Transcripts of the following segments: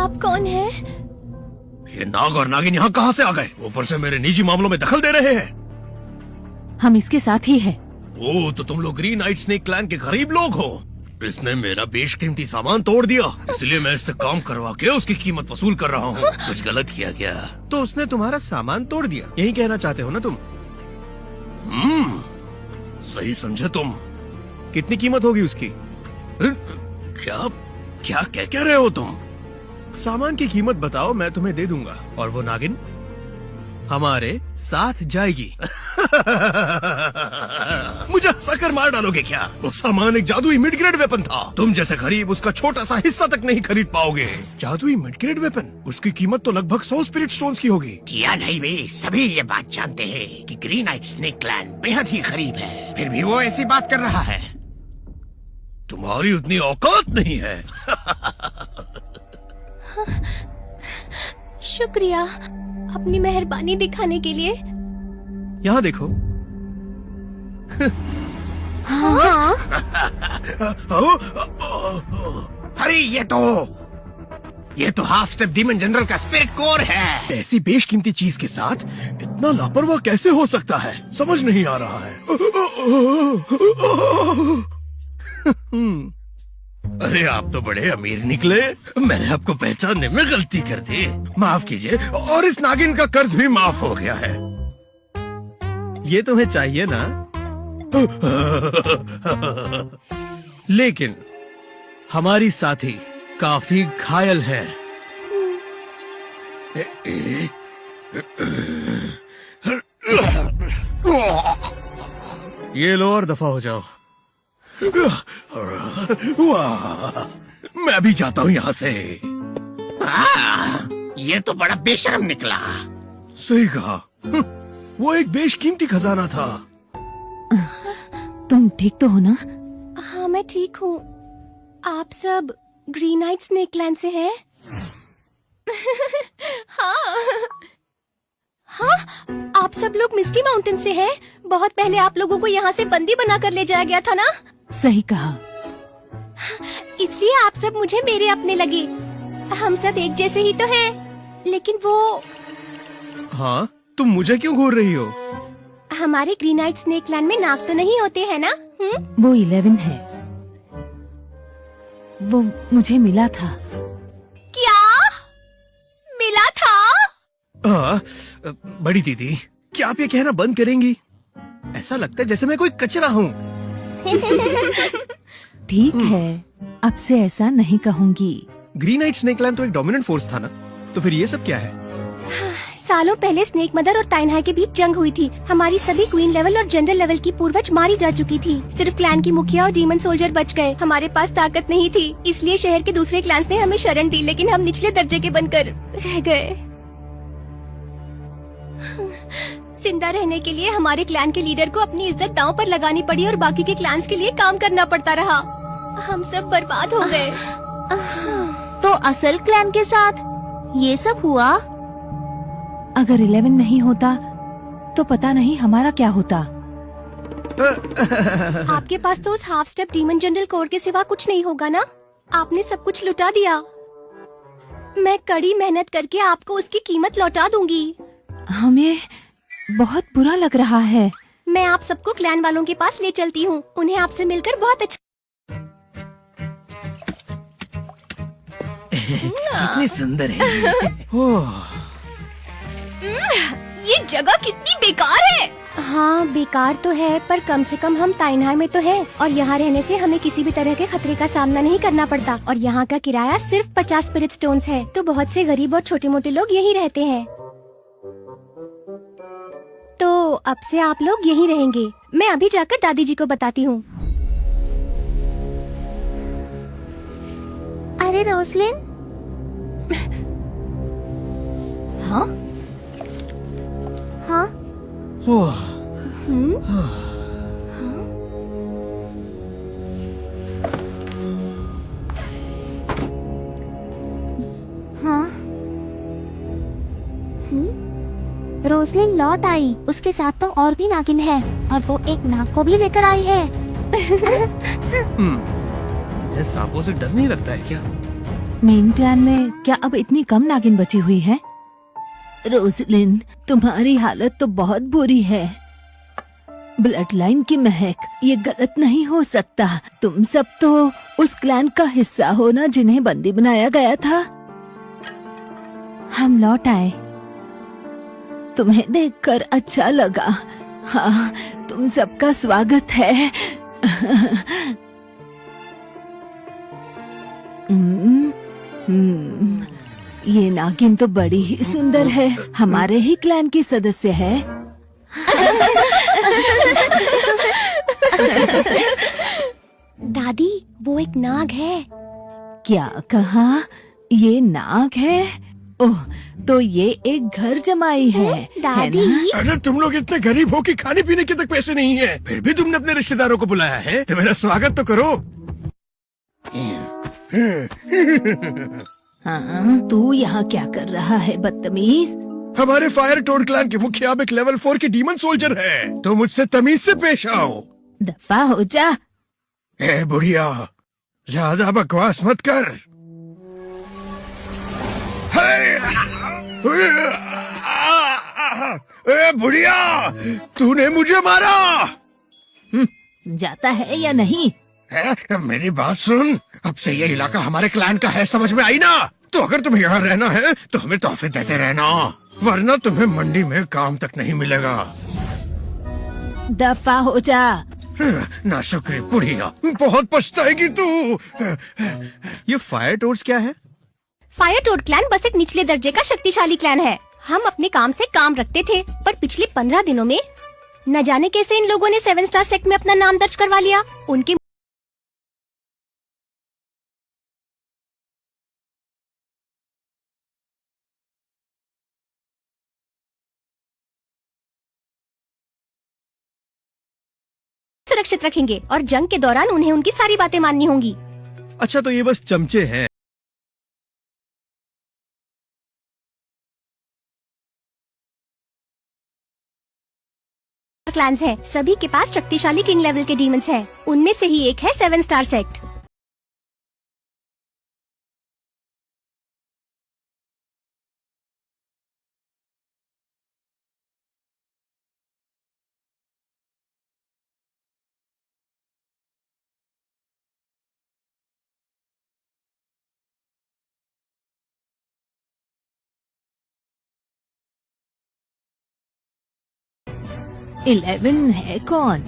आप कौन हैं? ये नाग और नागिन यहाँ कहाँ से आ गए? ऊपर से मेरे निजी मामलों में दखल दे रहे हैं। हम इसके साथ ही हैं। ओह, तो तुम लोग ग्रीन नाइट स्नेक क्लैन के गरीब लोग हो। इसने मेरा बेशकीमती सामान तोड़ दिया, इसलिए मैं इससे काम करवा के उसकी कीमत वसूल कर रहा हूँ। कुछ गलत किया क्या? तो उसने तुम्हारा सामान तोड़ दिया, यही कहना चाहते हो ना तुम? सही समझे तुम। कितनी कीमत होगी उसकी? क्या क्या कह क्या रहे हो तुम? सामान की कीमत बताओ, मैं तुम्हें दे दूंगा। और वो नागिन हमारे साथ जाएगी। मुझे हंसाकर मार डालोगे क्या? वो सामान एक जादुई मिड ग्रेड वेपन था। तुम जैसे गरीब उसका छोटा सा हिस्सा तक नहीं खरीद पाओगे। जादुई मिड ग्रेड वेपन? उसकी कीमत तो लगभग 100 स्पिरिट स्टोन्स की होगी। किया नहीं वे सभी ये बात जानते हैं कि ग्रीन नाइट स्नेक क्लैन बेहद ही गरीब है, फिर भी वो ऐसी बात कर रहा है। तुम्हारी उतनी औकात नहीं है। शुक्रिया अपनी मेहरबानी दिखाने के लिए। यहाँ देखो। हाँ? अरे ये तो हाफ स्टेप डीमन जनरल का स्पिरिट कोर है। ऐसी बेशकीमती चीज के साथ इतना लापरवाह कैसे हो सकता है, समझ नहीं आ रहा है। अरे आप तो बड़े अमीर निकले। मैंने आपको पहचानने में गलती कर दी, माफ कीजिए। और इस नागिन का कर्ज भी माफ हो गया है। ये तुम्हें चाहिए ना? लेकिन हमारी साथी काफी घायल है। ये लो और दफा हो जाओ। वाह, मैं भी जाता हूँ यहाँ से। ये तो बड़ा बेशर्म निकला। सही कहा, वो एक बेशकीमती खजाना था। तुम ठीक तो हो ना? हाँ मैं ठीक हूँ। आप सब ग्रीन नाइट स्नेक क्लैन से हैं? हाँ, आप सब लोग मिस्टी माउंटेन से हैं? बहुत पहले आप लोगों को यहाँ से बंदी बनाकर ले जाया गया था ना? सही कहा। इसलिए आप सब मुझे मेरे अपने लगे। हम सब एक जैसे ही तो हैं। लेकिन वो हाँ, तुम मुझे क्यों घूर रही हो? हमारे ग्रीन नाइट स्नेक क्लैन में नाग तो नहीं होते हैं ना? वो 11 है। वो मुझे मिला था। क्या मिला था? बड़ी दीदी, क्या आप ये कहना बंद करेंगी? ऐसा लगता है जैसे मैं कोई कचरा हूँ। ठीक है, अब से ऐसा नहीं कहूँगी। ग्रीन नाइट स्नेक क्लैन तो एक डोमिनेंट फोर्स था ना, तो फिर ये सब क्या है? सालों पहले स्नेक मदर और ताइनहाई के बीच जंग हुई थी। हमारी सभी क्वीन लेवल और जनरल लेवल की पूर्वज मारी जा चुकी थी। सिर्फ क्लैन की मुखिया और डीमन सोल्जर बच गए। हमारे पास ताकत नहीं थी, इसलिए शहर के दूसरे क्लैंस ने हमें शरण दी, लेकिन हम निचले दर्जे के बनकर रह गए। जिंदा रहने के लिए हमारे क्लैन के लीडर को अपनी इज्जत दांव पर लगानी पड़ी और बाकी के क्लैंस के लिए काम करना पड़ता रहा। हम सब बर्बाद हो गए। तो असल क्लैन के साथ ये सब हुआ? अगर 11 नहीं होता तो पता नहीं हमारा क्या होता। आपके पास तो उस half step demon general core के सिवा कुछ नहीं होगा ना? आपने सब कुछ लुटा दिया। मैं कड़ी मेहनत करके आपको उसकी कीमत लौटा दूंगी। हमें बहुत बुरा लग रहा है। मैं आप सबको क्लैन वालों के पास ले चलती हूँ। उन्हें आपसे मिलकर बहुत अच्छा। कितनी सुंदर है ये जगह कितनी बेकार है। हाँ बेकार तो है, पर कम से कम हम ताइनहाई में तो हैं और यहाँ रहने से हमें किसी भी तरह के खतरे का सामना नहीं करना पड़ता। और यहाँ का किराया सिर्फ 50 स्पिरिट स्टोन्स है, तो बहुत से गरीब और छोटे मोटे लोग यहीं रहते हैं। तो अब से आप लोग यहीं रहेंगे। मैं अभी जाकर दादी जी को बताती हूँ। अरे रोसलिन, हाँ हाँ हाँ। रोसलिन लौट आई। उसके साथ तो और भी नागिन है और वो एक नाग को भी लेकर आई है। ये सांपों से डर नहीं लगता है क्या? मेन क्लैन में क्या अब इतनी कम नागिन बची हुई है? रोजलिन, तुम्हारी हालत तो बहुत बुरी है। ब्लड लाइन की महक, ये गलत नहीं हो सकता। तुम सब तो उस क्लैन का हिस्सा हो ना जिन्हें बंदी बनाया गया था। हम लौट आए। तुम्हें देखकर अच्छा लगा। हाँ, तुम सबका स्वागत है। ये नागिन तो बड़ी ही सुंदर है। हमारे ही क्लैन की सदस्य है। दादी, वो एक नाग है। क्या कहा? ये नाग है? ओह, तो ये एक घर जमाई है दादी, ना? अरे तुम लोग इतने गरीब हो कि खाने पीने के तक पैसे नहीं है, फिर भी तुमने अपने रिश्तेदारों को बुलाया है, तो मेरा स्वागत तो करो। हाँ, तू यहाँ क्या कर रहा है बदतमीज? हमारे फायर टोड क्लैन के मुखिया अब एक लेवल 4 की डीमन सोल्जर है, तो मुझसे तमीज से पेश आओ। दफा हो जा। ए बुढ़िया, ज्यादा बकवास मत कर। ए बुढ़िया, तूने मुझे मारा। जाता है या नहीं? मेरी बात सुन, अब से ये इलाका हमारे क्लैन का है, समझ में आई ना? तो अगर तुम्हें यहाँ रहना है तो हमें तोहफे देते रहना, वरना तुम्हें मंडी में काम तक नहीं मिलेगा। दफा हो जा। ना शुक्र बुढ़िया, बहुत पछताएगी तू। ये फायर टोड्स क्या है? फायर टोड क्लैन बस एक निचले दर्जे का शक्तिशाली क्लैन है। हम अपने काम से काम रखते थे, पर पिछले 15 दिनों में न जाने कैसे इन लोगों ने 7 स्टार सेक्ट में अपना नाम दर्ज करवा लिया। उनके सुरक्षित रखेंगे और जंग के दौरान उन्हें उनकी सारी बातें माननी होंगी। अच्छा, तो ये बस चमचे हैं। क्लैन्स हैं, सभी के पास शक्तिशाली किंग लेवल के डीमंस हैं। उनमें से ही एक है 7 स्टार सेक्ट। इलेवन है कौन?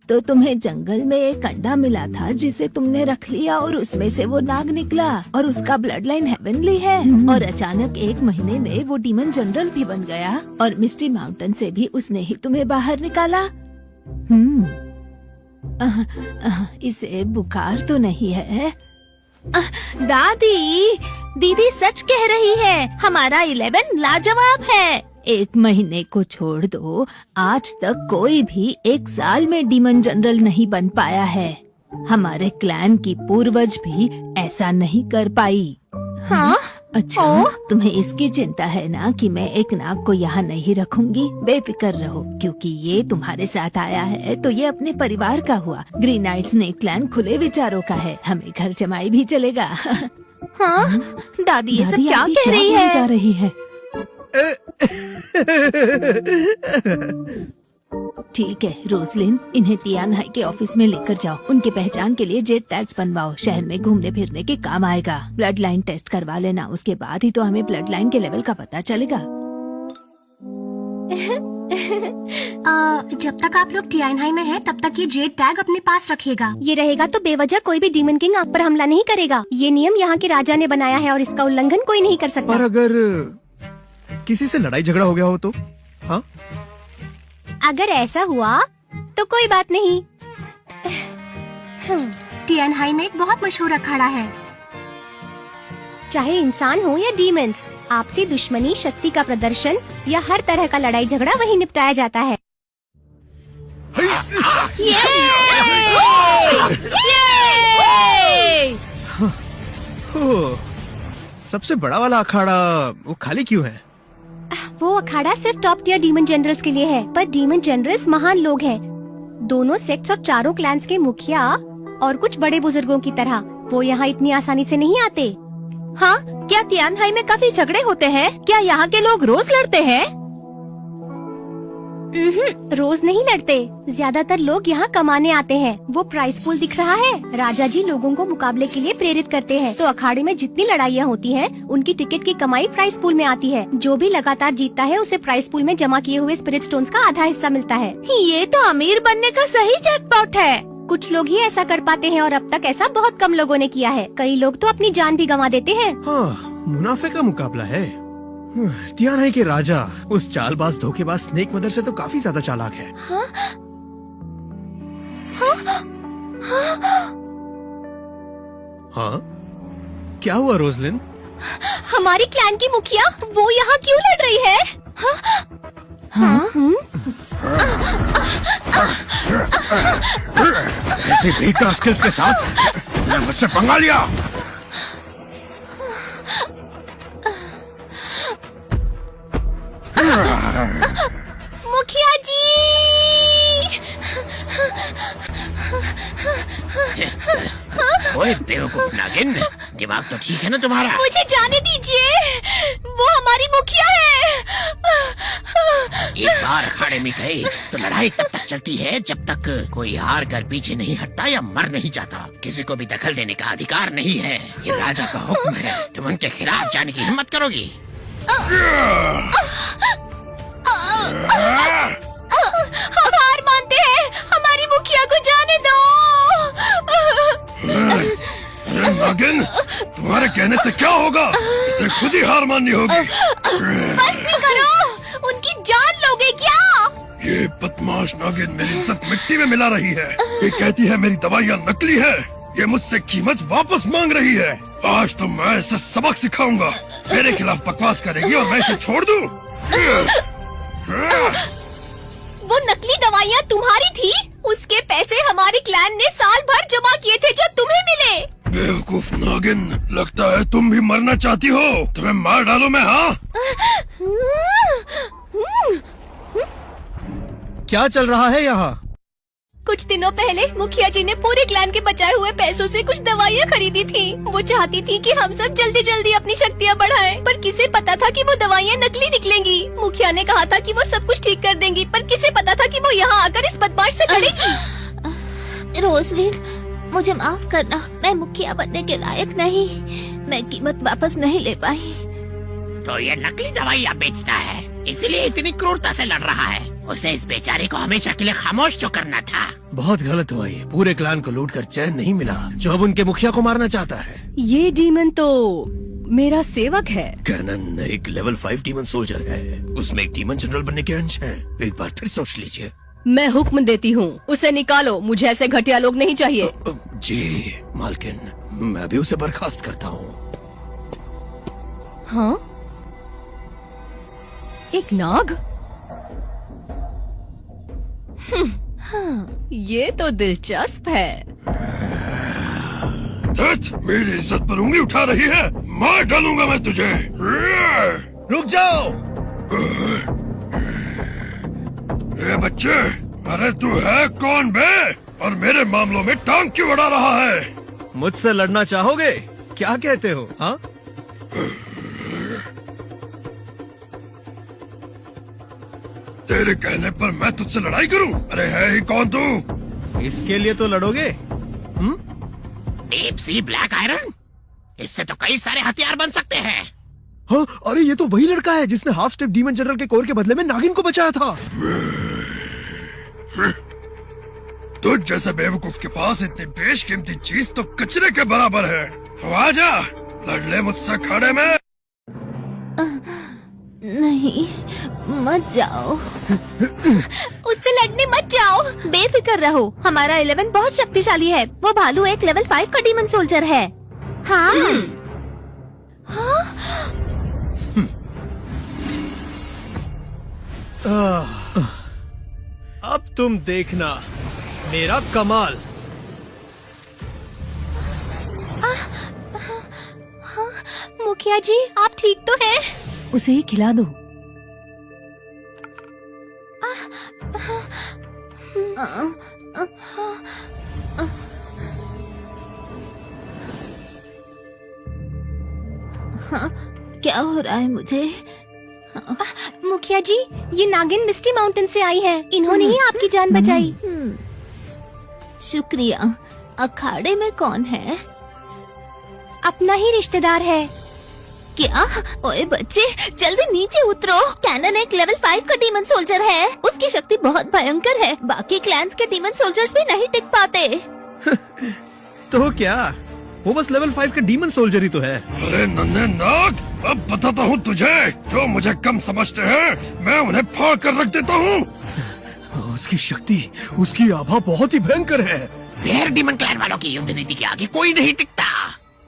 तो तुम्हें जंगल में एक अंडा मिला था जिसे तुमने रख लिया और उसमें से वो नाग निकला और उसका ब्लड लाइन हेवनली है। और अचानक 1 महीने में वो डीमन जनरल भी बन गया और मिस्टी माउंटेन से भी उसने ही तुम्हें बाहर निकाला। इसे बुखार तो नहीं है? दादी, दीदी सच कह रही है, हमारा 11 लाजवाब है। 1 महीने को छोड़ दो, आज तक कोई भी 1 साल में डीमन जनरल नहीं बन पाया है। हमारे क्लैन की पूर्वज भी ऐसा नहीं कर पाई। हाँ? अच्छा, तुम्हें इसकी चिंता है ना कि मैं एक नाग को यहाँ नहीं रखूंगी? बेफिक्र रहो, क्योंकि ये तुम्हारे साथ आया है तो ये अपने परिवार का हुआ। ग्रीन नाइट स्नेक क्लैन खुले विचारों का है, हमें घर जमाई भी चलेगा। हाँ? दादी ये सब क्या कह रही है? जा रही है। ठीक है रोजलिन, इन्हें तियानहाई के ऑफिस में लेकर जाओ। उनके पहचान के लिए जेट टैग्स बनवाओ, शहर में घूमने फिरने के काम आएगा। ब्लड लाइन टेस्ट करवा लेना, उसके बाद ही तो हमें ब्लड लाइन के लेवल का पता चलेगा। जब तक आप लोग तियानहाई में हैं, तब तक ये जेट टैग अपने पास रखिएगा। ये रहेगा तो बेवजह कोई भी डीमन किंग आप पर हमला नहीं करेगा। ये नियम यहाँ के राजा ने बनाया है और इसका उल्लंघन कोई नहीं कर सकता। और अगर किसी से लड़ाई झगड़ा हो गया हो तो? हाँ? अगर ऐसा हुआ तो कोई बात नहीं। तियानहाई में एक बहुत मशहूर अखाड़ा है। चाहे इंसान हो या डीमंस, आपसी दुश्मनी, शक्ति का प्रदर्शन या हर तरह का लड़ाई झगड़ा वहीं निपटाया जाता है। सबसे बड़ा वाला अखाड़ा वो खाली क्यों है? वो अखाड़ा सिर्फ टॉप टियर डीमन जनरल्स के लिए है, पर डीमन जनरल्स महान लोग हैं। दोनों सेक्ट्स और चारों क्लैंस के मुखिया और कुछ बड़े बुजुर्गों की तरह वो यहाँ इतनी आसानी से नहीं आते। हाँ, क्या तियानहाई में काफी झगड़े होते हैं? क्या यहाँ के लोग रोज लड़ते हैं? रोज नहीं लड़ते, ज्यादातर लोग यहाँ कमाने आते हैं। वो प्राइस पूल दिख रहा है, राजा जी लोगों को मुकाबले के लिए प्रेरित करते हैं। तो अखाड़े में जितनी लड़ाइयाँ होती हैं, उनकी टिकट की कमाई प्राइस पूल में आती है। जो भी लगातार जीतता है उसे प्राइस पूल में जमा किए हुए स्पिरिट स्टोन्स का आधा हिस्सा मिलता है। ये तो अमीर बनने का सही जैकपॉट है। कुछ लोग ही ऐसा कर पाते हैं और अब तक ऐसा बहुत कम लोगों ने किया है। कई लोग तो अपनी जान भी गंवा देते हैं। हाँ, मुनाफे का मुकाबला है। तियानहाई के राजा उस चालबाज धोखेबाज स्नेक मदर से तो काफी ज्यादा चालाक है। हाँ, क्या हुआ रोजलिन? हमारी क्लैन की मुखिया वो यहाँ क्यों लड़ रही है? ऐसी बेकार स्किल्स के साथ मैं मुझसे पंगा लिया। मुखिया जी! ओए बेवकूफ नागिन, दिमाग तो ठीक है ना तुम्हारा? मुझे जाने दीजिए, वो हमारी मुखिया है। एक बार अखाड़े में गए तो लड़ाई तब तक चलती है जब तक कोई हार कर पीछे नहीं हटता या मर नहीं जाता। किसी को भी दखल देने का अधिकार नहीं है। ये राजा का हुक्म है। तुम उनके खिलाफ जाने की हिम्मत करोगी? हम हार मानते हैं, हमारी मुखिया को जाने दो। अरे नागिन, तुम्हारे कहने से क्या होगा? इसे खुद ही हार माननी होगी। बस नहीं करो, उनकी जान लोगे क्या? ये बदमाश नागिन मेरी इज्जत मिट्टी में मिला रही है। ये कहती है मेरी दवाइयाँ नकली है। ये मुझसे कीमत वापस मांग रही है। आज तो मैं इसे सबक सिखाऊंगा। मेरे खिलाफ बकवास करेगी और मैं इसे छोड़ दूं। वो नकली दवाइयाँ तुम्हारी थी? उसके पैसे हमारी क्लैन ने साल भर जमा किए थे जो तुम्हें मिले। बेवकूफ नागिन, लगता है तुम भी मरना चाहती हो। तुम्हें मार डालो मैं, हाँ? क्या चल रहा है यहाँ? कुछ दिनों पहले मुखिया जी ने पूरे क्लैन के बचाए हुए पैसों से कुछ दवाइयाँ खरीदी थी। वो चाहती थी कि हम सब जल्दी जल्दी अपनी शक्तियाँ बढ़ाएं, पर किसे पता था कि वो दवाइयाँ नकली निकलेंगी। मुखिया ने कहा था कि वो सब कुछ ठीक कर देंगी, पर किसे पता था कि वो यहाँ आकर इस बदमाश से लड़ेगी। रोजलिन, मुझे माफ करना, मैं मुखिया बनने के लायक नहीं। मैं कीमत वापस नहीं ले पाई। तो ये नकली दवाइयाँ बेचता है, इसलिए इतनी क्रूरता से लड़ रहा है। उसे इस बेचारे को हमेशा के लिए खामोश जो करना था। बहुत गलत हुआ ये। पूरे क्लान को लूटकर चैन नहीं मिला, जो अब उनके मुखिया को मारना चाहता है। ये डीमन तो मेरा सेवक है। कैनन एक लेवल 5 डीमन सोल्जर है। उसमें एक डीमन जनरल बनने के अंश है। एक बार फिर सोच लीजिए। मैं हुक्म देती हूँ, उसे निकालो। मुझे ऐसे घटिया लोग नहीं चाहिए। जी मालकिन, मैं भी उसे बर्खास्त करता हूँ। हाँ? एक नाग? हाँ, ये तो दिलचस्प है। मेरी इज्जत पर उंगली उठा रही है, मार डालूंगा मैं तुझे। रुक जाओ। ए बच्चे, अरे तू है कौन बे? और मेरे मामलों में टांग क्यों अड़ा रहा है? मुझसे लड़ना चाहोगे? क्या कहते हो? हाँ? तेरे कहने पर मैं तुझसे लड़ाई करूं? अरे है ही कौन तू? इसके लिए तो लड़ोगे? डीप सी ब्लैक आयरन, इससे तो कई सारे हथियार बन सकते हैं। हाँ, अरे ये तो वही लड़का है जिसने हाफ स्टेप डीमन जनरल के कोर के बदले में नागिन को बचाया था। तुझ जैसे बेवकूफ के पास इतनी बेशकीमती चीज तो कचरे के बराबर है। तो आजा, लड़ ले मुझसे खड़े में। नहीं, मत जाओ। उससे लड़ने मत जाओ। बेफिक्र रहो, हमारा 11 बहुत शक्तिशाली है। वो भालू एक लेवल 5 का डीमन सोल्जर है। हाँ। अब तुम देखना मेरा कमाल। मुखिया जी, आप ठीक तो हैं? उसे ही खिला दो। हाँ, क्या हो रहा है मुझे? मुखिया जी, ये नागिन मिस्टी माउंटेन से आई है। इन्होंने ही आपकी जान बचाई। शुक्रिया। अखाड़े में कौन है? अपना ही रिश्तेदार है। क्या? ओए बच्चे, जल्दी नीचे उतरो। कैनन एक लेवल 5 का डीमन सोल्जर है। उसकी शक्ति बहुत भयंकर है। बाकी क्लैंस के डीमन सोल्जर्स भी नहीं टिक पाते। तो क्या, वो बस लेवल 5 का डीमन सोल्जर ही तो है। अरे नन्हे नाग, अब बताता हूँ तुझे। जो मुझे कम समझते हैं, मैं उन्हें फाड़ कर रख देता हूँ। उसकी शक्ति, उसकी आभा बहुत ही भयंकर है। बेयर डीमन क्लैन वालों की युद्ध नीति के आगे कोई नहीं टिकता।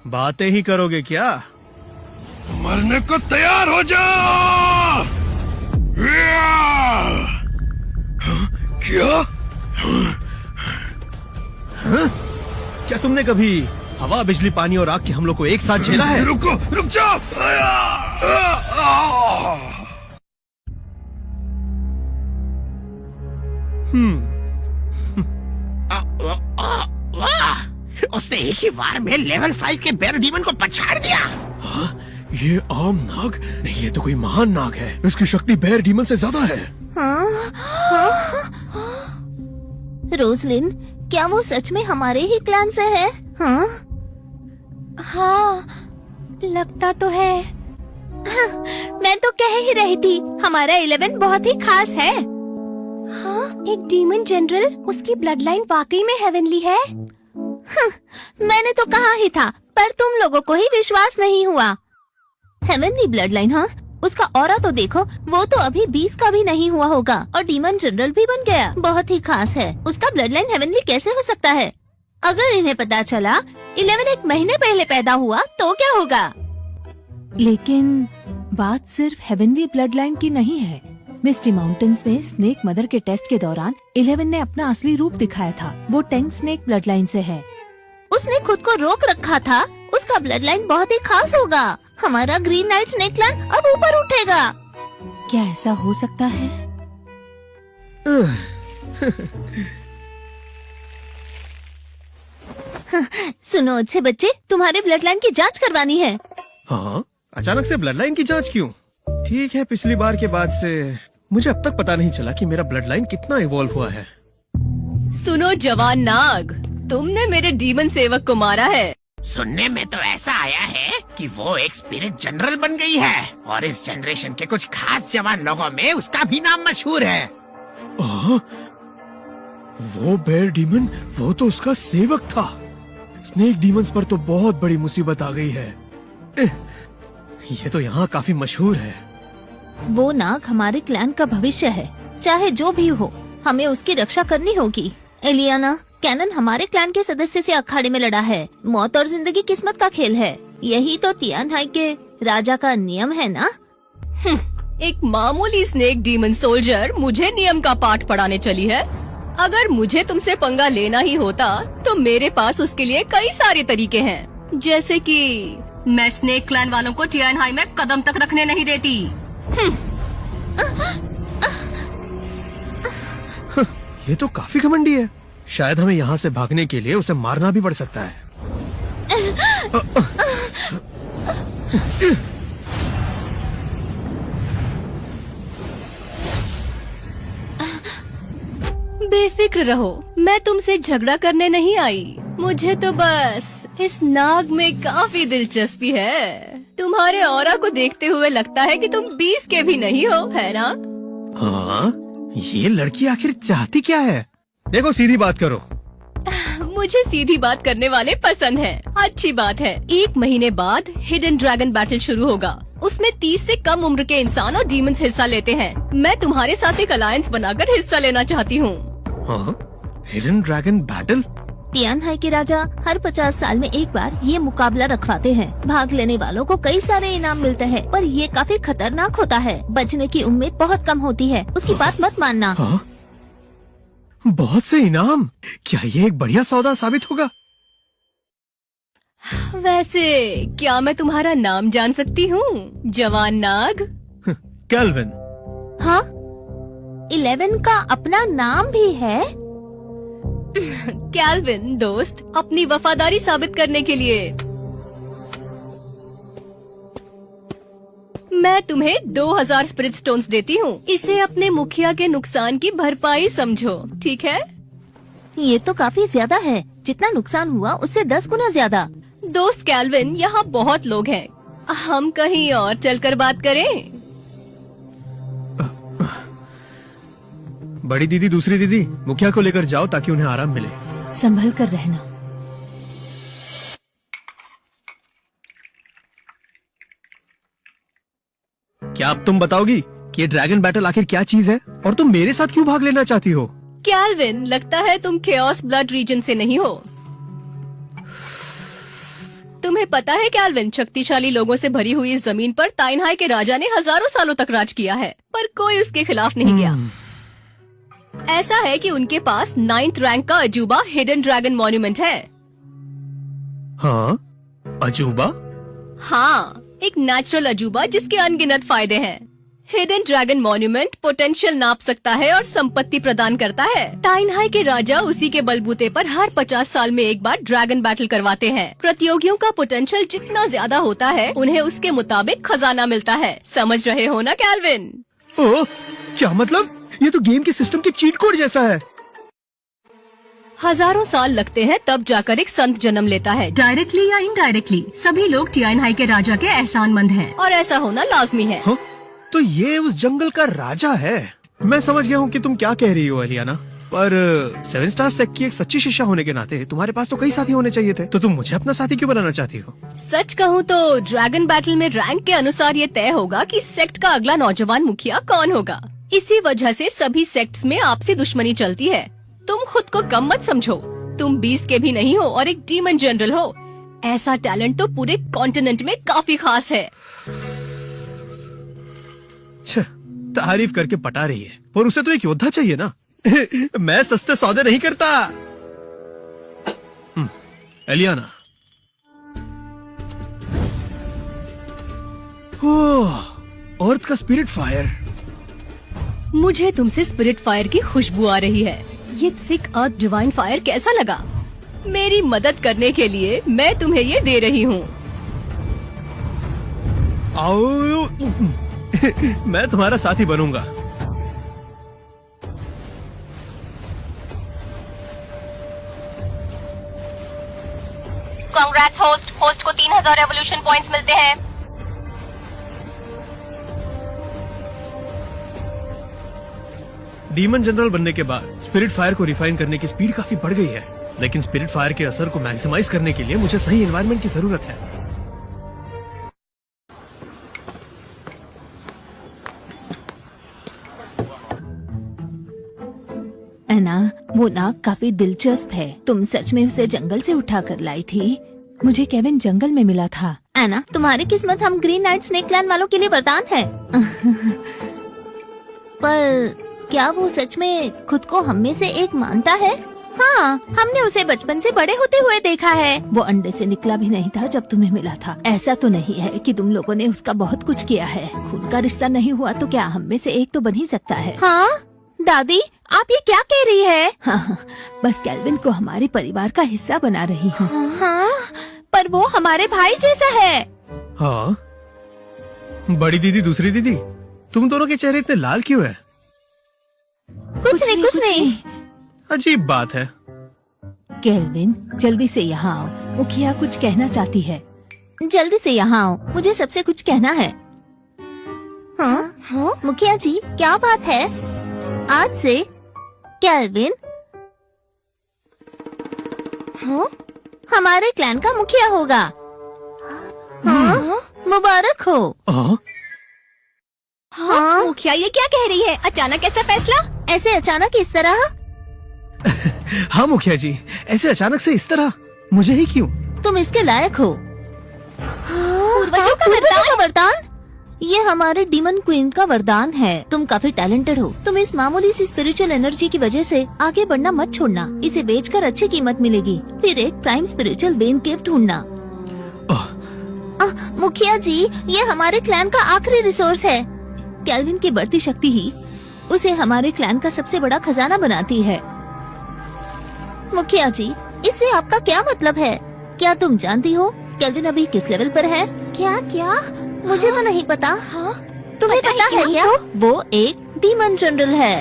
बातें ही करोगे क्या? मरने को तैयार हो जा। क्या? क्या तुमने कभी हवा, बिजली, पानी और आग के हमलों को एक साथ झेला है? रुको, रुक जाओ। वाह, उसने एक ही वार में लेवल 5 के बेयर डीमन को पछाड़ दिया। हाँ, ये आम नाग नहीं, ये तो कोई महान नाग है। इसकी शक्ति बेयर डीमन से ज्यादा है। रोजलिन, क्या वो सच में हमारे ही क्लैन से है? हाँ? हाँ, लगता तो है। मैं तो कह ही रही थी, हमारा 11 बहुत ही खास है। हाँ, एक डीमन जनरल, उसकी ब्लड लाइन वाकई में हेवनली है। मैंने तो कहा ही था, पर तुम लोगों को ही विश्वास नहीं हुआ। हेवनली ब्लड लाइन, हाँ? उसका ऑरा तो देखो, वो तो अभी 20 का भी नहीं हुआ होगा और डीमन जनरल भी बन गया। बहुत ही खास है। उसका ब्लड लाइन हेवनली कैसे हो सकता है? अगर इन्हें पता चला 11 एक महीने पहले पैदा हुआ तो क्या होगा? लेकिन बात सिर्फ हेवनली ब्लड लाइन की नहीं है। मिस्टी माउंटेन्स में स्नेक मदर के टेस्ट के दौरान 11 ने अपना असली रूप दिखाया था। वो टैंक स्नेक ब्लड लाइन से है। उसने खुद को रोक रखा था। उसका ब्लड लाइन बहुत ही खास होगा। हमारा ग्रीन नाइट स्नेक क्लैन अब ऊपर उठेगा। क्या ऐसा हो सकता है? सुनो अच्छे बच्चे, तुम्हारे ब्लड लाइन की जांच करवानी है। हाँ, अचानक से ब्लड लाइन की जांच क्यों? ठीक है, पिछली बार के बाद से मुझे अब तक पता नहीं चला कि मेरा ब्लड लाइन कितना इवॉल्व हुआ है। सुनो जवान नाग, तुमने मेरे डीमन सेवक को मारा है। सुनने में तो ऐसा आया है कि वो एक स्पिरिट जनरल बन गई है और इस जनरेशन के कुछ खास जवान लोगों में उसका भी नाम मशहूर है। वो बेयर डीमन, वो तो उसका सेवक था। स्नेक डीमंस पर तो बहुत बड़ी मुसीबत आ गई है। ये तो यहाँ काफी मशहूर है। वो नाग हमारे क्लैन का भविष्य है। चाहे जो भी हो, हमें उसकी रक्षा करनी होगी। एलियाना, कैनन हमारे क्लैन के सदस्य से अखाड़े में लड़ा है। मौत और जिंदगी किस्मत का खेल है। यही तो तियानहाई के राजा का नियम है ना? एक मामूली स्नेक डीमन सोल्जर मुझे नियम का पाठ पढ़ाने चली है। अगर मुझे तुमसे पंगा लेना ही होता तो मेरे पास उसके लिए कई सारे तरीके हैं। जैसे कि मैं स्नेक क्लैन वालों को तियानहाई में कदम तक रखने नहीं देती। ये तो काफी घमंडी है। शायद हमें यहाँ से भागने के लिए उसे मारना भी पड़ सकता है। बेफिक्र रहो, मैं तुमसे झगड़ा करने नहीं आई। मुझे तो बस इस नाग में काफी दिलचस्पी है। तुम्हारे ऑरा को देखते हुए लगता है कि तुम 20 के भी नहीं हो, है ना? हाँ, ये लड़की आखिर चाहती क्या है? देखो, सीधी बात करो। मुझे सीधी बात करने वाले पसंद हैं। अच्छी बात है, 1 महीने बाद हिडन ड्रैगन बैटल शुरू होगा। उसमें 30 से कम उम्र के इंसान और डीमंस हिस्सा लेते हैं। मैं तुम्हारे साथ एक अलायंस बनाकर हिस्सा लेना चाहती हूँ। Hidden dragon battle? तियानहाई के राजा हर 50 साल में एक बार ये मुकाबला रखवाते हैं। भाग लेने वालों को कई सारे इनाम मिलते हैं, पर ये काफी खतरनाक होता है। बचने की उम्मीद बहुत कम होती है। उसकी बात मत मानना। बहुत से इनाम? क्या ये एक बढ़िया सौदा साबित होगा? वैसे क्या मैं तुम्हारा नाम जान सकती हूँ, जवान नाग? कैल्विन। हाँ, 11 का अपना नाम भी है? कैल्विन दोस्त, अपनी वफादारी साबित करने के लिए। मैं तुम्हें 2000 स्पिरिट स्टोन्स देती हूँ। इसे अपने मुखिया के नुकसान की भरपाई समझो, ठीक है? ये तो काफी ज्यादा है। जितना नुकसान हुआ उससे 10 गुना ज्यादा। दोस्त कैल्विन, यहाँ बहुत लोग हैं। हम कहीं और चलकर बात करें। बड़ी दीदी, दूसरी दीदी, मुखिया को लेकर जाओ ताकि उन्हें आराम मिले। संभल कर रहना। क्या अब तुम बताओगी कि ये ड्रैगन बैटल आखिर क्या चीज है और तुम मेरे साथ क्यों भाग लेना चाहती हो? कैल्विन, लगता है तुम केओस ब्लड रीजन से नहीं हो। तुम्हें पता है कैल्विन, शक्तिशाली लोगों से भरी हुई इस जमीन पर ताइनहाई के राजा ने हजारों सालों तक राज किया है, पर कोई उसके खिलाफ नहीं गया। ऐसा है कि उनके पास 9th रैंक का अजूबा हिडन ड्रैगन मॉन्यूमेंट है। हाँ, अजूबा? हाँ, एक नेचुरल अजूबा जिसके अनगिनत फायदे हैं। हिडन ड्रैगन मॉन्यूमेंट पोटेंशियल नाप सकता है और संपत्ति प्रदान करता है। ताइनहाई के राजा उसी के बलबूते पर हर 50 साल में एक बार ड्रैगन बैटल करवाते हैं। प्रतियोगियों का पोटेंशियल जितना ज्यादा होता है, उन्हें उसके मुताबिक खजाना मिलता है। समझ रहे हो ना कैल्विन? ओह, क्या मतलब? ये तो गेम के सिस्टम के चीट कोड जैसा है। हजारों साल लगते हैं तब जाकर एक संत जन्म लेता है। डायरेक्टली या इनडायरेक्टली सभी लोग ताइनहाई के राजा के एहसानमंद हैं और ऐसा होना लाजमी है। हाँ? तो ये उस जंगल का राजा है। मैं समझ गया हूँ कि तुम क्या कह रही हो एलियाना, पर 7 स्टार सेक्ट की एक सच्ची शिष्या होने के नाते तुम्हारे पास तो कई साथी होने चाहिए थे, तो तुम मुझे अपना साथी क्यों बनाना चाहती हो? सच कहूँ तो ड्रैगन बैटल में रैंक के अनुसार ये तय होगा कि सेक्ट का अगला नौजवान मुखिया कौन होगा। इसी वजह से सभी सेक्ट्स में आपसी दुश्मनी चलती है। तुम खुद को कम मत समझो। तुम 20 के भी नहीं हो और एक डीमन जनरल हो। ऐसा टैलेंट तो पूरे कॉन्टिनेंट में काफी खास है। तारीफ करके पटा रही है, पर उसे तो एक योद्धा चाहिए ना। मैं सस्ते सौदे नहीं करता। एलियाना, अर्थ का स्पिरिट फायर। मुझे तुमसे स्पिरिट फायर की खुशबू आ रही है। ये थिक अर्थ डिवाइन फायर कैसा लगा? मेरी मदद करने के लिए मैं तुम्हें ये दे रही हूँ। मैं तुम्हारा साथी बनूंगा। Congrats host. होस्ट को 3000 रेवोल्यूशन पॉइंट्स मिलते हैं। डीमन जनरल बनने के बाद स्पिरिट फायर को रिफाइन करने की स्पीड काफी बढ़ गई है, लेकिन स्पिरिट फायर के असर को मैक्सिमाइज करने के लिए मुझे सही एनवायरनमेंट की जरूरत है। एना, वो नाग काफी दिलचस्प है। तुम सच में उसे जंगल से उठा कर लाई थी? मुझे केविन जंगल में मिला था। एना, तुम्हारी किस्मत हम ग्रीन नाइट स्नेक क्लैन वालों के लिए वरदान है। पर क्या वो सच में खुद को हम में से एक मानता है? हाँ, हमने उसे बचपन से बड़े होते हुए देखा है। वो अंडे से निकला भी नहीं था जब तुम्हें मिला था। ऐसा तो नहीं है कि तुम लोगों ने उसका बहुत कुछ किया है। खून का रिश्ता नहीं हुआ तो क्या हम में से एक तो बन ही सकता है। हाँ दादी, आप ये क्या कह रही है? हाँ, बस कैल्विन को हमारे परिवार का हिस्सा बना रही हूँ। हाँ, पर वो हमारे भाई जैसा है। हाँ, बड़ी दीदी, दूसरी दीदी, तुम दोनों के चेहरे इतने लाल क्यों हैं? कुछ नहीं। अजीब बात है। कैल्विन, जल्दी से यहाँ आओ। मुखिया कुछ कहना चाहती है। जल्दी से यहाँ आओ, मुझे सबसे कुछ कहना है। हाँ, मुखिया जी, क्या बात है? आज से कैल्विन हमारे क्लैन का मुखिया होगा। हाँ, मुबारक हो। हाँ, मुखिया ये क्या कह रही है? अचानक ऐसा फैसला? ऐसे अचानक इस तरह? हाँ मुखिया जी, ऐसे अचानक से इस तरह मुझे ही क्यों? तुम इसके लायक हो। पूर्वजों का वरदान? ये हमारे डीमन क्वीन का वरदान है। तुम काफी टैलेंटेड हो। तुम इस मामूली सी स्पिरिचुअल एनर्जी की वजह से आगे बढ़ना मत छोड़ना। इसे बेचकर अच्छी कीमत मिलेगी। फिर एक प्राइम स्पिरिचुअल बेन गिफ्ट ढूंढना। मुखिया जी, ये हमारे क्लैन का आखिरी रिसोर्स है। कैल्विन की बढ़ती शक्ति ही उसे हमारे क्लैन का सबसे बड़ा खजाना बनाती है। मुखिया जी, इससे आपका क्या मतलब है? क्या तुम जानती हो कैल्विन अभी किस लेवल पर है? क्या क्या? मुझे तो नहीं पता। हाँ तुम्हें पता है क्या? वो एक डीमन जनरल है।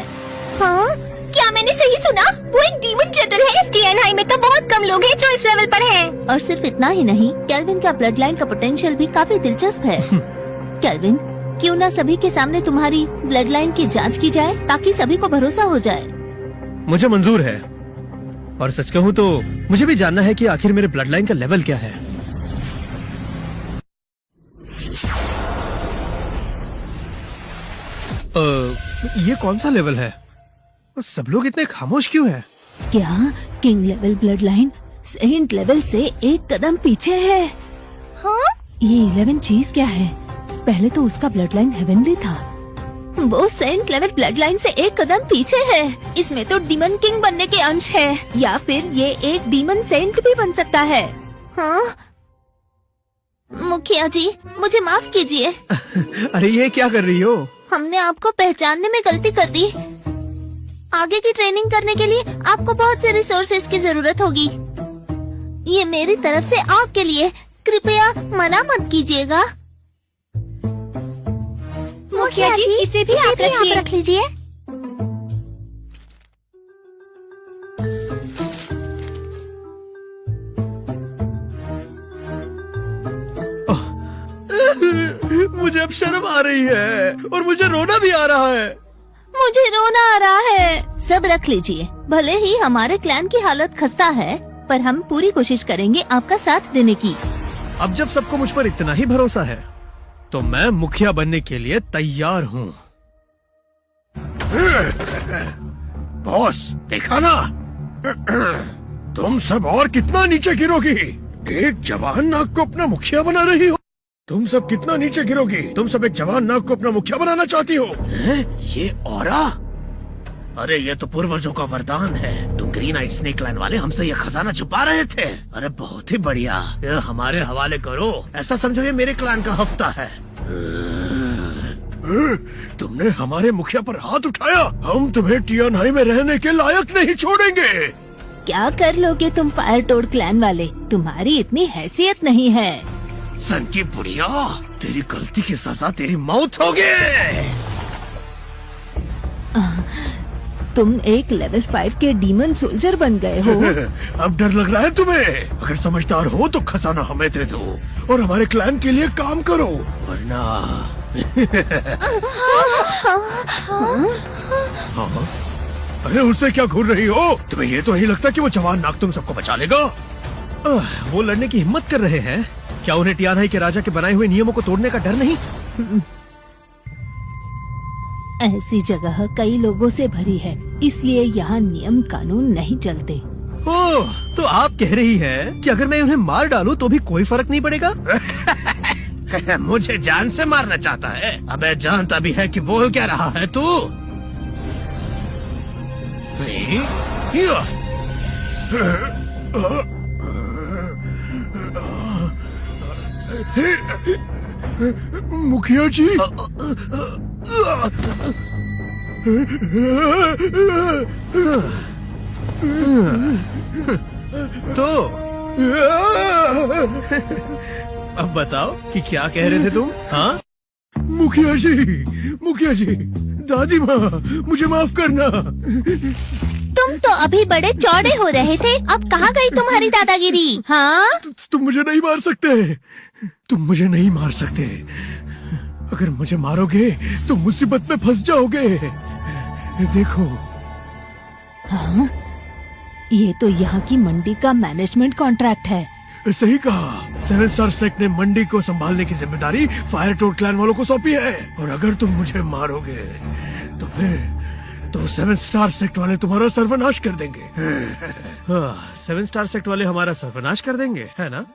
हाँ, क्या मैंने सही सुना? वो एक डीमन जनरल है। टीएनआई में तो बहुत कम लोग हैं जो इस लेवल पर हैं। और सिर्फ इतना ही नहीं, केल्विन का ब्लड लाइन का पोटेंशियल भी काफी दिलचस्प है। केल्विन, क्यों ना सभी के सामने तुम्हारी ब्लड लाइन की जांच की जाए ताकि सभी को भरोसा हो जाए। मुझे मंजूर है, और सच कहूँ तो मुझे भी जानना है कि आखिर मेरे ब्लड लाइन का लेवल क्या है। ये कौन सा लेवल है? सब लोग इतने खामोश क्यों हैं? क्या king level blood line saint level से एक कदम पीछे है? हाँ? ये 11 चीज क्या है? पहले तो उसका ब्लड लाइन हेवनली था, वो सेंट लेवल ब्लड लाइन से एक कदम पीछे है। इसमें तो डीमन किंग बनने के अंश है, या फिर ये एक डीमन सेंट भी बन सकता है। हाँ? मुखिया जी, मुझे माफ कीजिए। अरे ये क्या कर रही हो? हमने आपको पहचानने में गलती कर दी। आगे की ट्रेनिंग करने के लिए आपको बहुत से रिसोर्सेज की जरूरत होगी। ये मेरी तरफ से आपके लिए, कृपया मना मत कीजिएगा। मुखिया जी, इसे भी आप रख लीजिए। मुझे अब शर्म आ रही है और मुझे रोना भी आ रहा है। मुझे रोना आ रहा है। सब रख लीजिए। भले ही हमारे क्लैन की हालत खस्ता है, पर हम पूरी कोशिश करेंगे आपका साथ देने की। अब जब सबको मुझ पर इतना ही भरोसा है, तो मैं मुखिया बनने के लिए तैयार हूँ। बॉस, देखा ना, तुम सब और कितना नीचे गिरोगी। एक जवान नाग को अपना मुखिया बना रही हो। तुम सब कितना नीचे गिरोगी। तुम सब एक जवान नाग को अपना मुखिया बनाना चाहती हो। ये ऑरा? अरे ये तो पूर्वजों का वरदान है। तुम ग्रीन आइट स्नेक लाइन वाले हमसे ये खजाना छुपा रहे थे। अरे बहुत ही बढ़िया, ये हमारे हवाले करो। ऐसा समझो ये मेरे क्लैन का हफ्ता है। तुमने हमारे मुखिया पर हाथ उठाया। हम तुम्हें टीएनआई में रहने के लायक नहीं छोड़ेंगे। क्या कर लोगे तुम फायर टोड क्लैन वाले? तुम्हारी इतनी हैसियत नहीं है। सन की बुढ़िया, तेरी गलती की सजा तेरी मौत होगी। तुम एक लेवल 5 के डीमन सोल्जर बन गए हो। अब डर लग रहा है तुम्हें? अगर समझदार हो तो खजाना हमें दे दो और हमारे क्लैन के लिए काम करो, वरना हाँ? अरे उससे क्या घूर रही हो? तुम्हें ये तो नहीं लगता कि वो जवान नाग तुम सबको बचा लेगा? वो लड़ने की हिम्मत कर रहे हैं। क्या उन्हें टीएनआई के राजा के बनाए हुए नियमों को तोड़ने का डर नहीं? ऐसी जगह कई लोगों से भरी है, इसलिए यहाँ नियम कानून नहीं चलते। ओह, तो आप कह रही हैं कि अगर मैं उन्हें मार डालूं तो भी कोई फर्क नहीं पड़ेगा? मुझे जान से मारना चाहता है? अबे जानता भी है कि बोल क्या रहा है तू? मुखिया जी, तो अब बताओ कि क्या कह रहे थे तुम? हाँ? मुखिया जी, दादी माँ, मुझे माफ करना। तुम तो अभी बड़े चौड़े हो रहे थे, अब कहाँ गई तुम्हारी दादागिरी? हाँ? तुम मुझे नहीं मार सकते। तुम मुझे नहीं मार सकते। अगर मुझे मारोगे तो मुसीबत में फंस जाओगे। देखो। हाँ? ये तो यहाँ की मंडी का मैनेजमेंट कॉन्ट्रैक्ट है। सही कहा। 7 स्टार सेक्ट ने मंडी को संभालने की जिम्मेदारी फायर टोड क्लैन वालों को सौंपी है, और अगर तुम मुझे मारोगे तो फिर 7 स्टार सेक्ट वाले तुम्हारा सर्वनाश कर देंगे। 7 स्टार सेक्ट वाले हमारा सर्वनाश कर देंगे, है ना?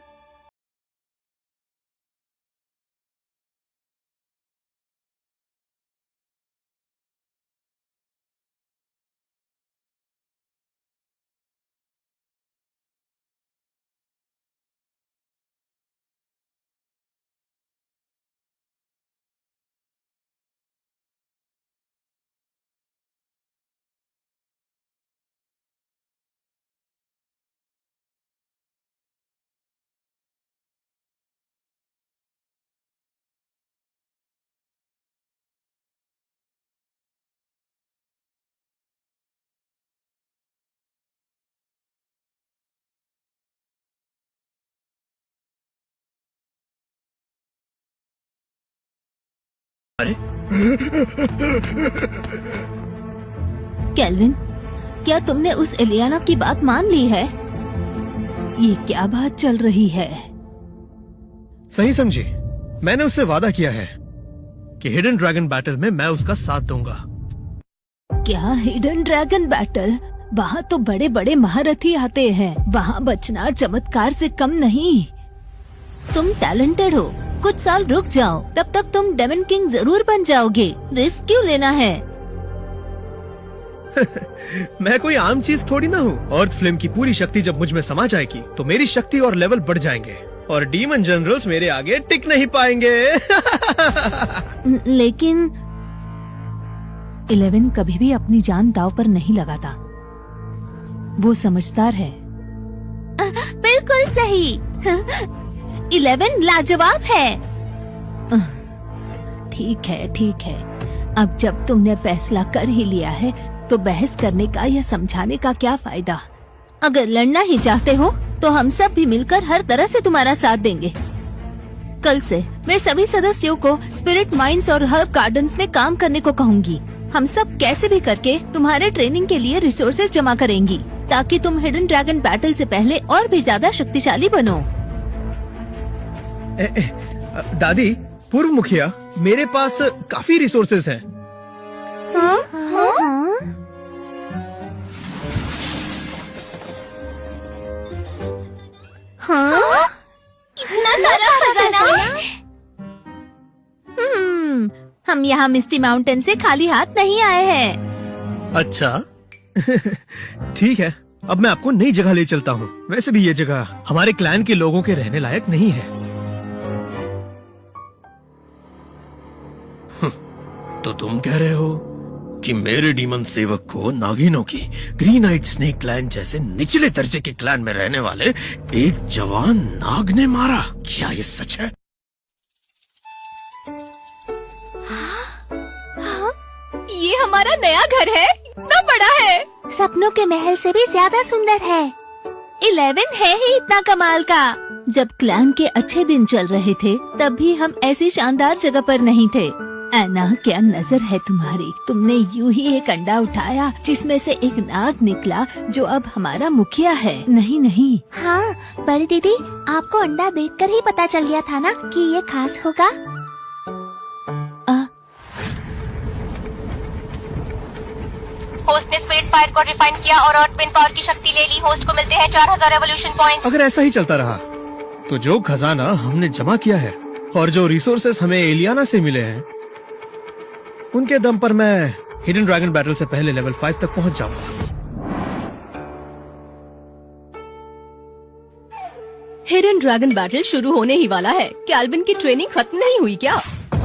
अरे केल्विन, क्या तुमने उस एलियाना की बात मान ली है? ये क्या बात चल रही है? सही समझी। मैंने उससे वादा किया है कि हिडन ड्रैगन बैटल में मैं उसका साथ दूंगा। क्या हिडन ड्रैगन बैटल? वहाँ तो बड़े बड़े महारथी आते हैं। वहाँ बचना चमत्कार से कम नहीं। तुम टैलेंटेड हो, कुछ साल रुक जाओ, तब तक तुम डेमन किंग जरूर बन जाओगे। रिस्क क्यों लेना है? मैं कोई आम चीज थोड़ी ना हूँ। अर्थ फ्लेम की पूरी शक्ति जब मुझ में समा जाएगी तो मेरी शक्ति और लेवल बढ़ जाएंगे और डीमन जनरल्स मेरे आगे टिक नहीं पाएंगे। लेकिन 11 कभी भी अपनी जान दांव पर नहीं लगाता। वो समझदार है। बिल्कुल सही। 11 लाजवाब है। ठीक है, ठीक है। अब जब तुमने फैसला कर ही लिया है तो बहस करने का या समझाने का क्या फायदा? अगर लड़ना ही चाहते हो तो हम सब भी मिलकर हर तरह से तुम्हारा साथ देंगे। कल से मैं सभी सदस्यों को स्पिरिट माइंस और हर्ब गार्डन्स में काम करने को कहूँगी। हम सब कैसे भी करके तुम्हारे ट्रेनिंग के लिए रिसोर्सेज जमा करेंगी ताकि तुम हिडन ड्रैगन बैटल से पहले और भी ज्यादा शक्तिशाली बनो। दादी, पूर्व मुखिया, मेरे पास काफी रिसोर्सेज हैं। इतना सारा खजाना? हम यहाँ मिस्टी माउंटेन से खाली हाथ नहीं आए हैं। अच्छा ठीक है, अब मैं आपको नई जगह ले चलता हूँ। वैसे भी ये जगह हमारे क्लैन के लोगों के रहने लायक नहीं है। तो तुम कह रहे हो कि मेरे डीमन सेवक को नागिनों की ग्रीन आइट स्नेक क्लैन जैसे निचले दर्जे के क्लैन में रहने वाले एक जवान नाग ने मारा? क्या ये सच है? ये हमारा नया घर है, इतना बड़ा है। सपनों के महल से भी ज्यादा सुंदर है। 11 है ही इतना कमाल का। जब क्लैन के अच्छे दिन चल रहे थे तब भी हम ऐसी शानदार जगह पर नहीं थे। ऐना, क्या नजर है तुम्हारी? तुमने यूं ही एक अंडा उठाया जिसमें से एक नाग निकला जो अब हमारा मुखिया है। नहीं नहीं। हाँ बड़ी दीदी, आपको अंडा देखकर ही पता चल गया था ना कि ये खास होगा। होस्ट ने स्पिरिट फायर को रिफाइन किया और अर्थ पिन पावर की शक्ति ले ली। होस्ट को मिलते हैं 4000 एवोल्यूशन पॉइंट्स। अगर ऐसा ही चलता रहा तो जो खजाना हमने जमा किया है और जो रिसोर्सेस हमें एलियाना से मिले हैं, उनके दम पर मैं हिडन ड्रैगन बैटल से पहले लेवल 5 तक पहुंच जाऊंगा। हिडन ड्रैगन बैटल शुरू होने ही वाला है। कैल्विन की ट्रेनिंग खत्म नहीं हुई क्या?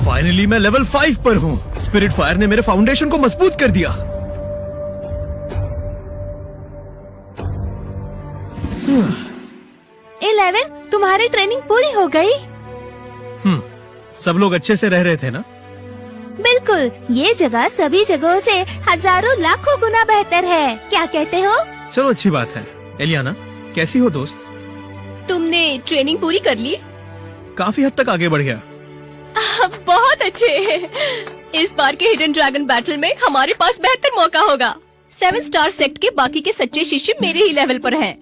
फाइनली मैं लेवल 5 पर हूँ। स्पिरिट फायर ने मेरे फाउंडेशन को मजबूत कर दिया। 11, तुम्हारी ट्रेनिंग पूरी हो गई? सब लोग अच्छे से रह रहे थे ना? बिल्कुल। ये जगह सभी जगहों से हजारों लाखों गुना बेहतर है। क्या कहते हो? चलो अच्छी बात है। एलियाना, कैसी हो दोस्त? तुमने ट्रेनिंग पूरी कर ली? काफी हद तक आगे बढ़ गया। बहुत अच्छे। इस बार के हिडन ड्रैगन बैटल में हमारे पास बेहतर मौका होगा। 7 स्टार सेक्ट के बाकी के सच्चे शिष्य मेरे ही लेवल पर हैं।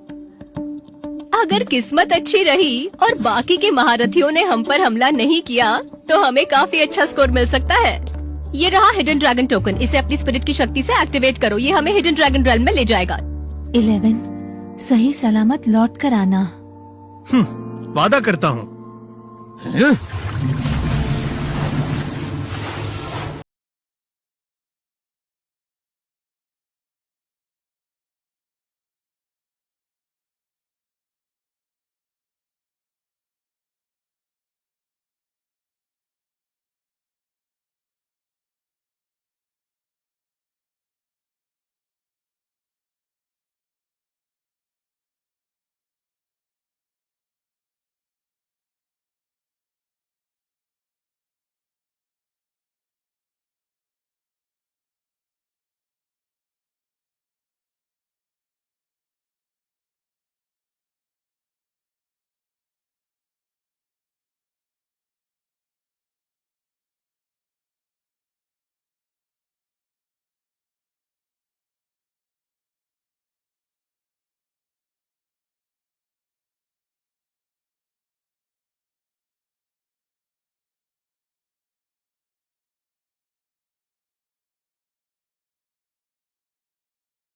अगर किस्मत अच्छी रही और बाकी के महारथियों ने हम पर हमला नहीं किया तो हमें काफी अच्छा स्कोर मिल सकता है। ये रहा हिडन ड्रैगन टोकन। इसे अपनी स्पिरिट की शक्ति से एक्टिवेट करो। ये हमें हिडन ड्रैगन रेल्म में ले जाएगा। 11, सही सलामत लौट कर आना। वादा करता हूँ।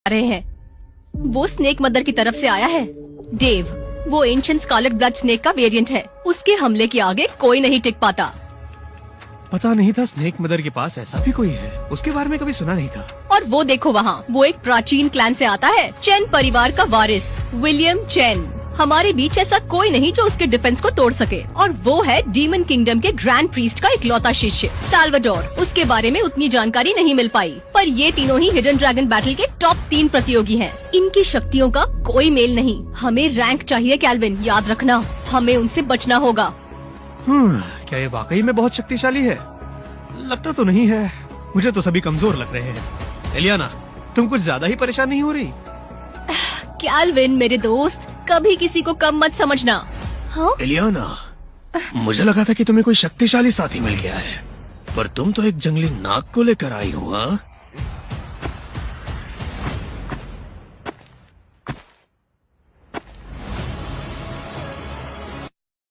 रहे हैं। वो स्नेक मदर की तरफ से आया है। डेव, वो एंशिएंट स्कारलेट ब्लड स्नेक का वेरिएंट है। उसके हमले के आगे कोई नहीं टिक पाता। पता नहीं था स्नेक मदर के पास ऐसा भी कोई है। उसके बारे में कभी सुना नहीं था। और वो देखो वहाँ, वो एक प्राचीन क्लैन से आता है, चेन परिवार का वारिस विलियम चेन। हमारे बीच ऐसा कोई नहीं जो उसके डिफेंस को तोड़ सके। और वो है डीमन किंगडम के ग्रैंड प्रीस्ट का इकलौता शिष्य साल्वाडोर। उसके बारे में उतनी जानकारी नहीं मिल पाई, पर ये तीनों ही हिडन ड्रैगन बैटल के टॉप 3 प्रतियोगी हैं। इनकी शक्तियों का कोई मेल नहीं। हमें रैंक चाहिए कैल्विन, याद रखना, हमें उनसे बचना होगा। क्या ये वाकई में बहुत शक्तिशाली है? लगता तो नहीं है। मुझे तो सभी कमजोर लग रहे हैं। एलियाना, तुम कुछ ज्यादा ही परेशान नहीं हो रही? कैल्विन मेरे दोस्त, कभी किसी को कम मत समझना। हाँ? एलियाना, मुझे लगा था कि तुम्हें कोई शक्तिशाली साथी मिल गया है, पर तुम तो एक जंगली नाग को लेकर आई हो। हाँ?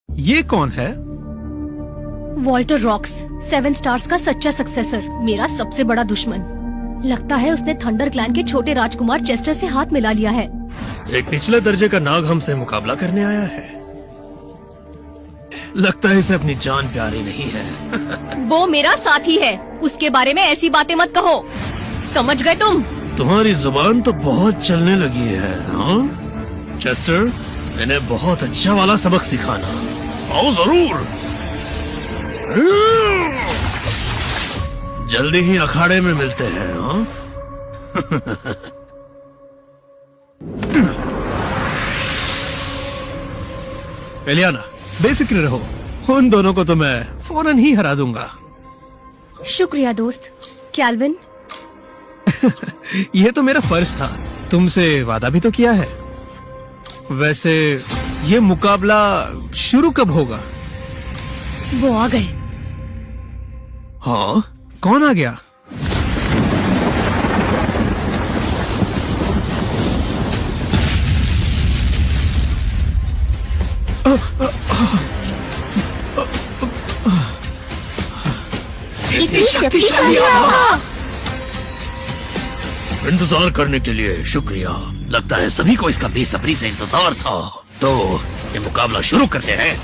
ये कौन है? वॉल्टर रॉक्स, 7 स्टार्स का सच्चा सक्सेसर, मेरा सबसे बड़ा दुश्मन। लगता है उसने थंडर क्लैन के छोटे राजकुमार चेस्टर से हाथ मिला लिया है। एक निचले दर्जे का नाग हमसे मुकाबला करने आया है। लगता है इसे अपनी जान प्यारी नहीं है। वो मेरा साथी है, उसके बारे में ऐसी बातें मत कहो। समझ गए तुम? तुम्हारी जुबान तो बहुत चलने लगी है। हाँ? चेस्टर, इन्हें बहुत अच्छा वाला सबक सिखाना। आओ जरूर। जल्दी ही अखाड़े में मिलते हैं। हाँ? एलियाना, बेफिक्र रहो, उन दोनों को तो मैं फौरन ही हरा दूंगा। शुक्रिया दोस्त। कैल्विन, यह तो मेरा फर्ज था। तुमसे वादा भी तो किया है। वैसे ये मुकाबला शुरू कब होगा? वो आ गए। हाँ? कौन आ गया? इतनी शक्तिशाली आभा। इंतजार करने के लिए शुक्रिया। लगता है सभी को इसका बेसब्री से इंतजार था। तो ये मुकाबला शुरू करते हैं।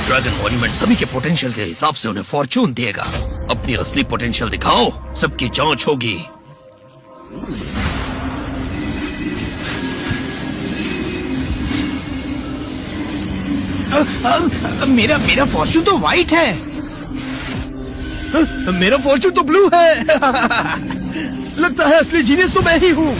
ड्रैगन मॉन्यूमेंट सभी के पोटेंशियल के हिसाब से उन्हें फॉर्चून देगा। अपनी असली पोटेंशियल दिखाओ, सबकी जांच होगी। मेरा फॉर्चून तो व्हाइट है। मेरा फॉर्चून तो ब्लू है। लगता है असली जीनियस तो मैं ही हूँ।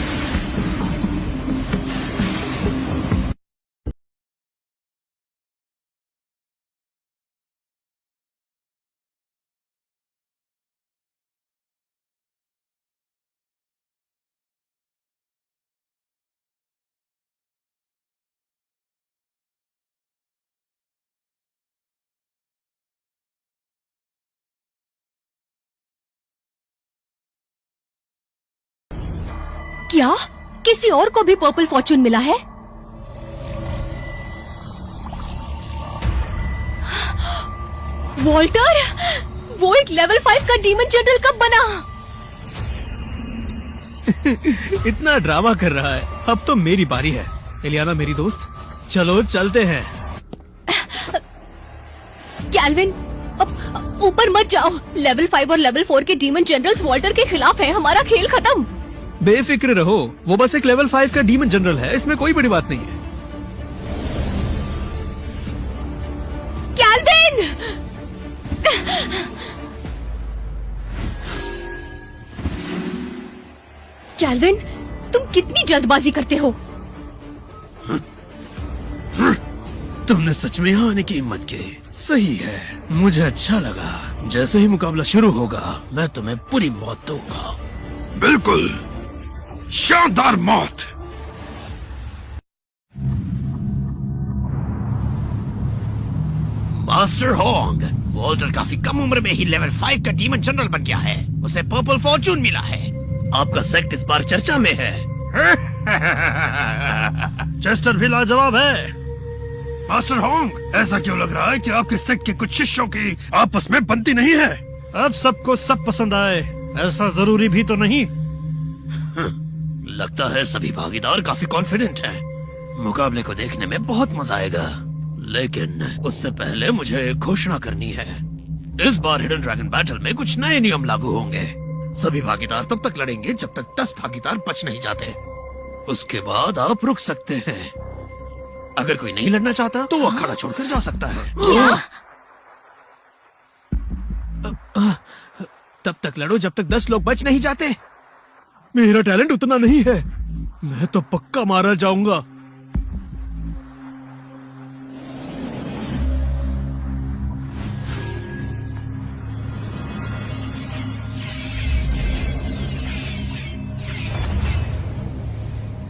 क्या किसी और को भी पर्पल फॉर्चून मिला है? वॉल्टर, वो एक लेवल 5 का डीमन जनरल कब बना? इतना ड्रामा कर रहा है। अब तो मेरी बारी है। एलियाना मेरी दोस्त, चलो चलते हैं। कैल्विन, अब ऊपर मत जाओ। लेवल 5 और लेवल 4 के डीमन जनरल्स वॉल्टर के खिलाफ हैं। हमारा खेल खत्म। बेफिक्र रहो, वो बस एक लेवल 5 का डीमन जनरल है। इसमें कोई बड़ी बात नहीं है। कैल्विन! कैल्विन, तुम कितनी जल्दबाजी करते हो? तुमने सच में यहाँ आने की हिम्मत की। सही है, मुझे अच्छा लगा। जैसे ही मुकाबला शुरू होगा मैं तुम्हें पूरी मौत दूंगा। बिल्कुल, शानदार मौत। मास्टर होंग, वॉल्टर काफी कम उम्र में ही लेवल 5 का डीमन जनरल बन गया है। उसे पर्पल फॉर्चून मिला है। आपका सेक्ट इस बार चर्चा में है। चेस्टर भी लाजवाब है। मास्टर होंग, ऐसा क्यों लग रहा है कि आपके सेक्ट के कुछ शिष्यों की आपस में बनती नहीं है? अब सबको सब पसंद आए ऐसा जरूरी भी तो नहीं। लगता है सभी भागीदार काफी कॉन्फिडेंट हैं। मुकाबले को देखने में बहुत मजा आएगा, लेकिन उससे पहले मुझे एक घोषणा करनी है। इस बार हिडन ड्रैगन बैटल में कुछ नए नियम लागू होंगे। सभी भागीदार तब तक लड़ेंगे जब तक 10 भागीदार बच नहीं जाते। उसके बाद आप रुक सकते हैं। अगर कोई नहीं लड़ना चाहता तो वो अखाड़ा छोड़कर जा सकता है। तब तक लड़ो जब तक 10 लोग बच नहीं जाते। मेरा टैलेंट उतना नहीं है, मैं तो पक्का मारा जाऊंगा।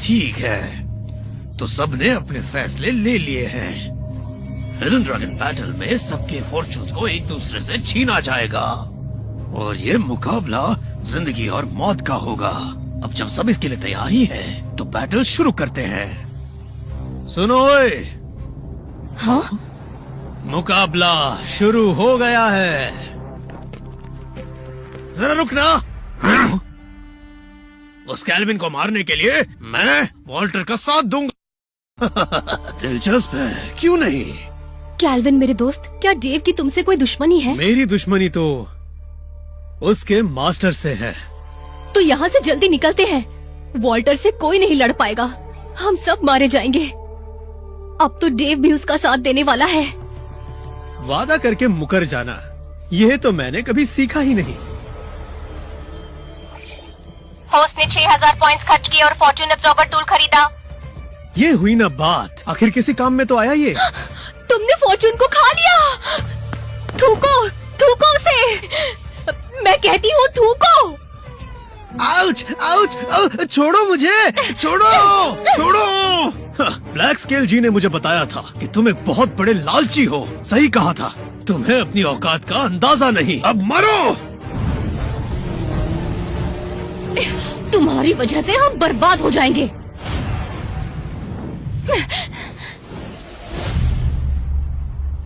ठीक है, तो सबने अपने फैसले ले लिए हैं। हिडन ड्रैगन बैटल में सबके फॉर्चून्स को एक दूसरे से छीना जाएगा और ये मुकाबला जिंदगी और मौत का होगा। अब जब सब इसके लिए तैयार ही हैं, तो बैटल शुरू करते हैं। सुनो ओए, हाँ? मुकाबला शुरू हो गया है। जरा रुकना। उस कैल्विन को मारने के लिए मैं वॉल्टर का साथ दूंगा। दिलचस्प है, क्यों नहीं? कैल्विन मेरे दोस्त, क्या डेव की तुमसे कोई दुश्मनी है? मेरी दुश्मनी तो उसके मास्टर से है। तो यहाँ से जल्दी निकलते हैं। वॉल्टर से कोई नहीं लड़ पाएगा, हम सब मारे जाएंगे। अब तो डेव भी उसका साथ देने वाला है। वादा करके मुकर जाना, यह तो मैंने कभी सीखा ही नहीं। होस्ट ने 6000 पॉइंट्स खर्च किए और फॉर्च्यून एब्जॉर्बर टूल खरीदा। ये हुई ना बात, आखिर किसी काम में तो आया ये। तुमने फॉर्च्यून को खा लिया। थूको, थूको उसे। मैं कहती हूँ थूको। आउच, आउच, आउच, छोड़ो मुझे, छोड़ो, छोड़ो। ब्लैक स्केल जी ने मुझे बताया था कि तुम एक बहुत बड़े लालची हो। सही कहा था, तुम्हें अपनी औकात का अंदाजा नहीं। अब मरो। तुम्हारी वजह से हम बर्बाद हो जाएंगे।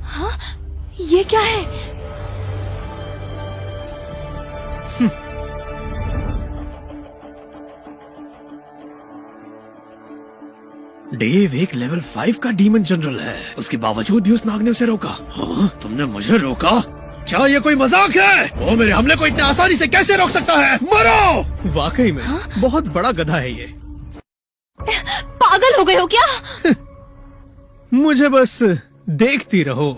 हाँ? ये क्या है? डेव एक लेवल 5 का डीमन जनरल है, उसके बावजूद भी उस नाग ने उसे रोका। हाँ? तुमने मुझे रोका? क्या ये कोई मजाक है? वो मेरे हमले को इतने आसानी से कैसे रोक सकता है? मरो! वाकई में बहुत बड़ा गधा है ये। पागल हो गए हो क्या? मुझे बस देखती रहो।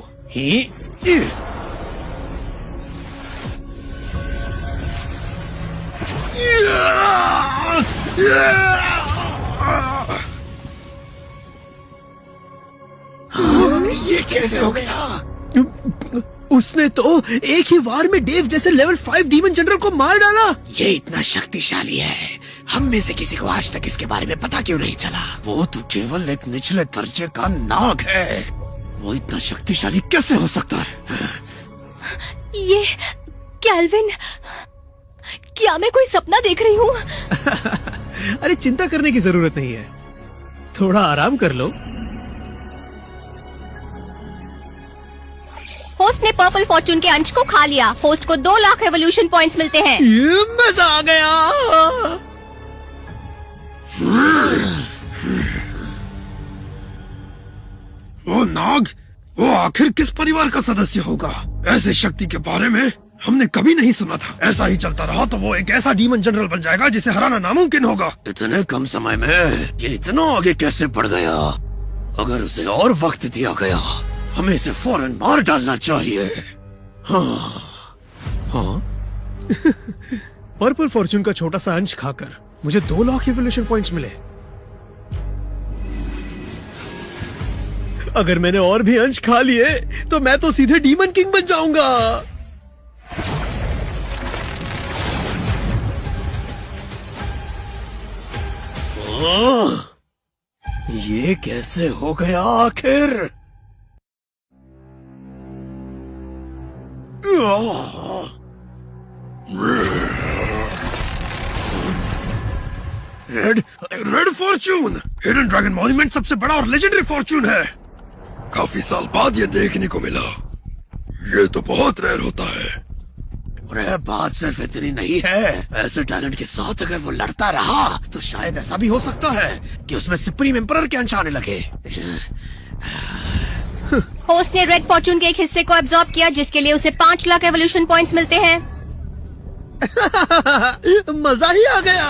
ये कैसे हो गया? उसने तो एक ही वार में डेव जैसे लेवल 5 डीमन जनरल को मार डाला। ये इतना शक्तिशाली है, हम में से किसी को आज तक इसके बारे में पता क्यों नहीं चला? वो तो केवल एक निचले दर्जे का नाग है, वो इतना शक्तिशाली कैसे हो सकता है? ये कैल्विन, क्या मैं कोई सपना देख रही हूँ? अरे चिंता करने की जरूरत नहीं है, थोड़ा आराम कर लो। होस्ट ने पर्पल फॉर्च्यून के अंश को खा लिया। होस्ट को 2 लाख एवोल्यूशन पॉइंट्स मिलते हैं। ये मजा आ गया। वो नाग, वो आखिर किस परिवार का सदस्य होगा? ऐसे शक्ति के बारे में हमने कभी नहीं सुना था। ऐसा ही चलता रहा तो वो एक ऐसा डीमन जनरल बन जाएगा जिसे हराना नामुमकिन होगा। इतने कम समय में ये इतना आगे कैसे बढ़ गया? अगर उसे और वक्त दिया गया, हमें इसे फौरन मार डालना चाहिए। हाँ। पर्पल फॉर्च्यून का छोटा सा अंश खाकर मुझे 2 लाख एवोल्यूशन पॉइंट्स मिले। अगर मैंने और भी अंश खा लिए तो मैं तो सीधे डीमन किंग बन जाऊंगा। ये कैसे हो गया आखिर? Red Fortune. Hidden dragon monument सबसे बड़ा और लेजेंडरी फॉर्च्यून है। काफी साल बाद ये देखने को मिला। ये तो बहुत रेयर होता है। अरे बात सिर्फ इतनी नहीं है, ऐसे टैलेंट के साथ अगर वो लड़ता रहा तो शायद ऐसा भी हो सकता है कि उसमें सुप्रीम एम्परर के अंश आने लगे। होस्ट ने रेड फॉर्च्यून के एक हिस्से को एब्जॉर्ब किया, जिसके लिए उसे 5 लाख एवोल्यूशन पॉइंट्स मिलते हैं। मजा ही आ गया।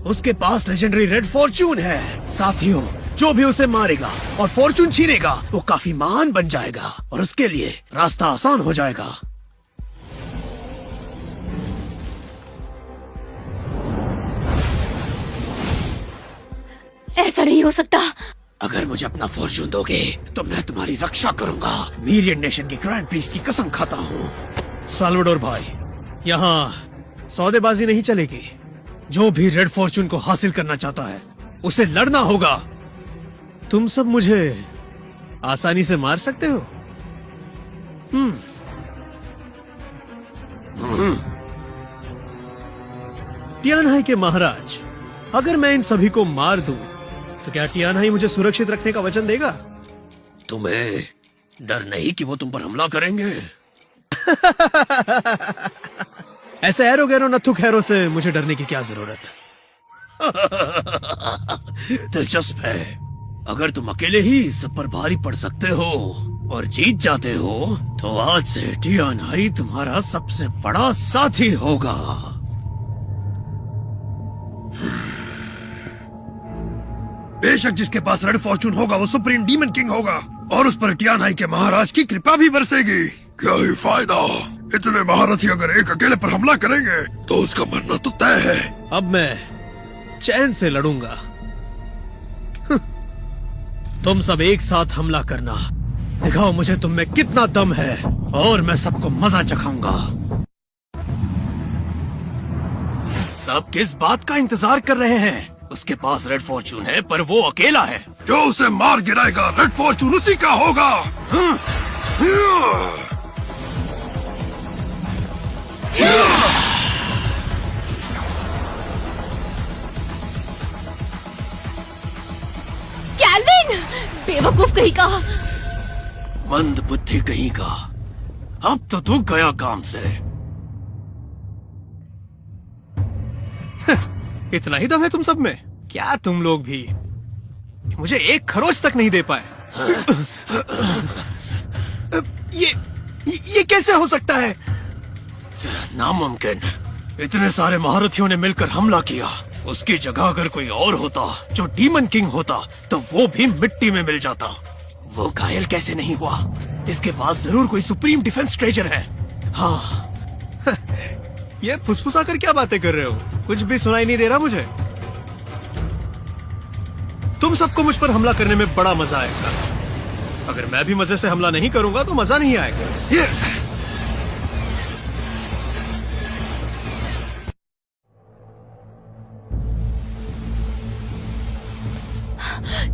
उसके पास लेजेंडरी रेड फॉर्च्यून है। साथियों, जो भी उसे मारेगा और फॉर्च्यून छीनेगा वो काफी महान बन जाएगा और उसके लिए रास्ता आसान हो जाएगा। ऐसा नहीं हो सकता। अगर मुझे अपना फॉर्च्यून दोगे तो मैं तुम्हारी रक्षा करूंगा। मीरियन नेशन के ग्रैंड प्रीस्ट की कसम खाता हूँ। साल्वाडोर भाई, यहाँ सौदेबाजी नहीं चलेगी। जो भी रेड फॉर्च्यून को हासिल करना चाहता है उसे लड़ना होगा। तुम सब मुझे आसानी से मार सकते हो। टियानहाई के महाराज, अगर मैं इन सभी को मार दूं तो क्या टियानहाई मुझे सुरक्षित रखने का वचन देगा? तुम्हें डर नहीं कि वो तुम पर हमला करेंगे? ऐसे एरो गैरो नथु खैरो से मुझे डरने की क्या जरूरत? दिलचस्प है। अगर तुम अकेले ही सब पर भारी पड़ सकते हो और जीत जाते हो तो आज से टियानहाई तुम्हारा सबसे बड़ा साथी होगा। बेशक जिसके पास रेड फॉर्च्यून होगा वो सुप्रीम डीमन किंग होगा और उस पर टियानहाई के महाराज की कृपा भी बरसेगी। क्या ही फायदा, इतने महारथी अगर एक अकेले पर हमला करेंगे तो उसका मरना तो तय है। अब मैं चैन से लड़ूंगा। तुम सब एक साथ हमला करना। दिखाओ मुझे तुम में कितना दम है और मैं सबको मजा चखाऊंगा। सब किस बात का इंतजार कर रहे हैं? उसके पास रेड फॉर्च्यून है पर वो अकेला है। जो उसे मार गिराएगा रेड फॉर्च्यून उसी का होगा। कैल्विन, बेवकूफ कहीं का। मंद बुद्धि कहीं का। अब तो तू गया काम से। इतना ही दम है तुम सब में? क्या तुम लोग भी मुझे एक खरोच तक नहीं दे पाए? ये कैसे हो सकता है? नामुमकिन। इतने सारे महारथियों ने मिलकर हमला किया। उसकी जगह अगर कोई और होता जो डीमन किंग होता तो वो भी मिट्टी में मिल जाता। वो घायल कैसे नहीं हुआ? इसके पास जरूर कोई सुप्रीम डिफेंस ट्रेजर है। हाँ। ये फुसफुसा कर क्या बातें कर रहे हो? कुछ भी सुनाई नहीं दे रहा मुझे। तुम सबको मुझ पर हमला करने में बड़ा मजा आएगा। अगर मैं भी मजे से हमला नहीं करूंगा तो मजा नहीं आएगा।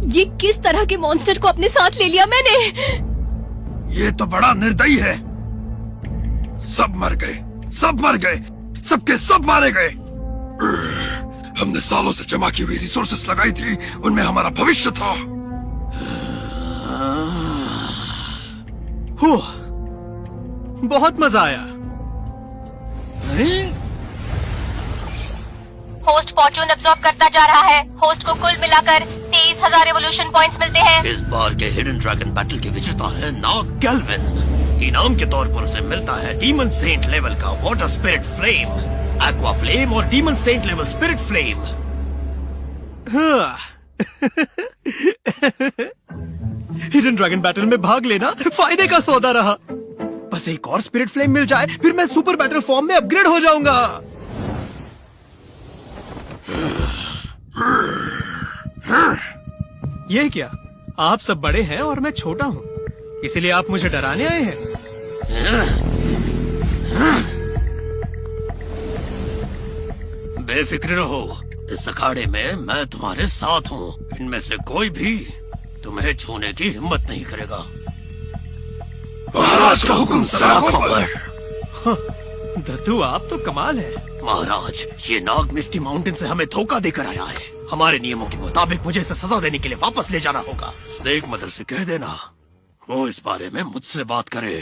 ये किस तरह के मॉन्स्टर को अपने साथ ले लिया मैंने? ये तो बड़ा निर्दयी है। सब मर गए, सब मर गए, सबके सब मारे गए। हमने सालों से जमा की हुई रिसोर्सेस लगाई थी, उनमें हमारा भविष्य था। बहुत मजा आया। होस्ट फॉर्च्यून एब्जॉर्ब करता जा रहा है। होस्ट को कुल मिलाकर 23,000 एवोल्यूशन पॉइंट्स मिलते हैं। इस बार के हिडन ड्रैगन बैटल के विजेता है नाग कैल्विन। इनाम के तौर पर उसे मिलता है डीमन सेंट लेवल का water spirit flame, aqua flame और demon saint level spirit flame. Hidden dragon battle में भाग लेना फायदे का सौदा रहा। बस एक और स्पिरिट फ्लेम मिल जाए फिर मैं सुपर बैटल फॉर्म में अपग्रेड हो जाऊंगा। ये क्या? आप सब बड़े हैं और मैं छोटा हूँ, इसीलिए आप मुझे डराने आए हैं? बेफिक्र रहो, इस अखाड़े में मैं तुम्हारे साथ हूँ। इनमें से कोई भी तुम्हें छूने की हिम्मत नहीं करेगा। महाराज का हुक्म सलाखों पर। दत्तू, आप तो कमाल है। महाराज, ये नाग मिस्टी माउंटेन से हमें धोखा देकर आया है। हमारे नियमों के मुताबिक मुझे इसे सजा देने के लिए वापस ले जाना होगा। स्नेक मदर से कह देना वो इस बारे में मुझसे बात करे।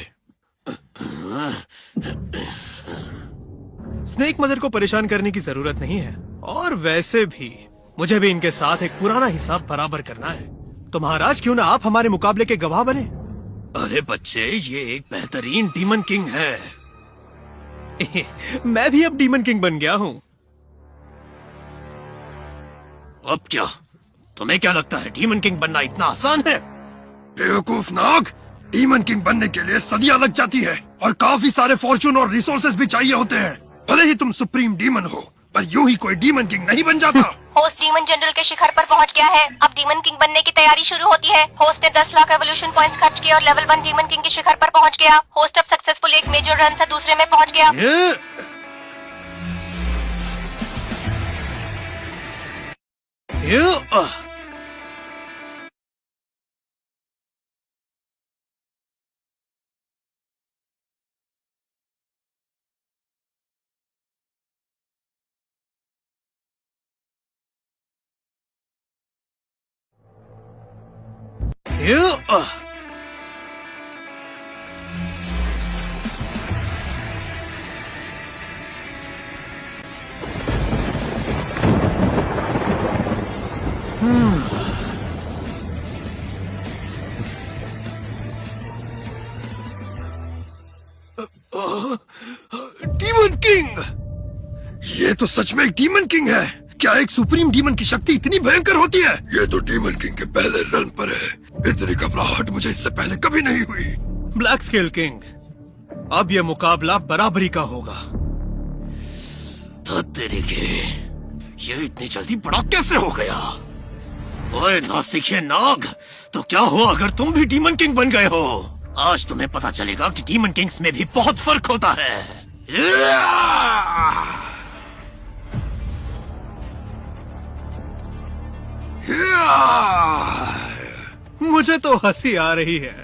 स्नेक मदर को परेशान करने की जरूरत नहीं है, और वैसे भी मुझे भी इनके साथ एक पुराना हिसाब बराबर करना है। तो महाराज क्यों ना आप हमारे मुकाबले के गवाह बने। अरे बच्चे, ये एक बेहतरीन डीमन किंग है। मैं भी अब डीमन किंग बन गया हूँ। अब क्या तुम्हें क्या लगता है डीमन किंग बनना इतना आसान है? बेवकूफ नाग, डीमन किंग बनने के लिए सदियां लग जाती है और काफी सारे फॉर्चून और रिसोर्सेज भी चाहिए होते हैं। भले ही तुम सुप्रीम डीमन हो, पर यूं ही कोई डीमन किंग नहीं बन जाता। होस्ट डीमन जनरल के शिखर पर पहुंच गया है। अब डीमन किंग बनने की तैयारी शुरू होती है। होस्ट ने 10 लाख एवोल्यूशन पॉइंट्स खर्च किए और लेवल 1 डीमन किंग के शिखर पर पहुंच गया। होस्ट अब सक्सेसफुल एक मेजर रन से दूसरे में पहुंच गया। Demon king! ये तो सच में एक डीमन किंग है। क्या एक सुप्रीम डीमन की शक्ति इतनी भयंकर होती है? ये तो डीमन किंग के पहले रन पर है। इतनी घबराहट मुझे इससे पहले कभी नहीं हुई। ब्लैक स्केल किंग, अब यह मुकाबला बराबरी का होगा। तो तेरे के ये इतनी जल्दी बड़ा कैसे हो गया? ओए नासिके नाग, तो क्या हुआ अगर तुम भी डीमन किंग बन गए हो? आज तुम्हें पता चलेगा कि डीमन किंग्स में भी बहुत फर्क होता है। मुझे तो हंसी आ रही है।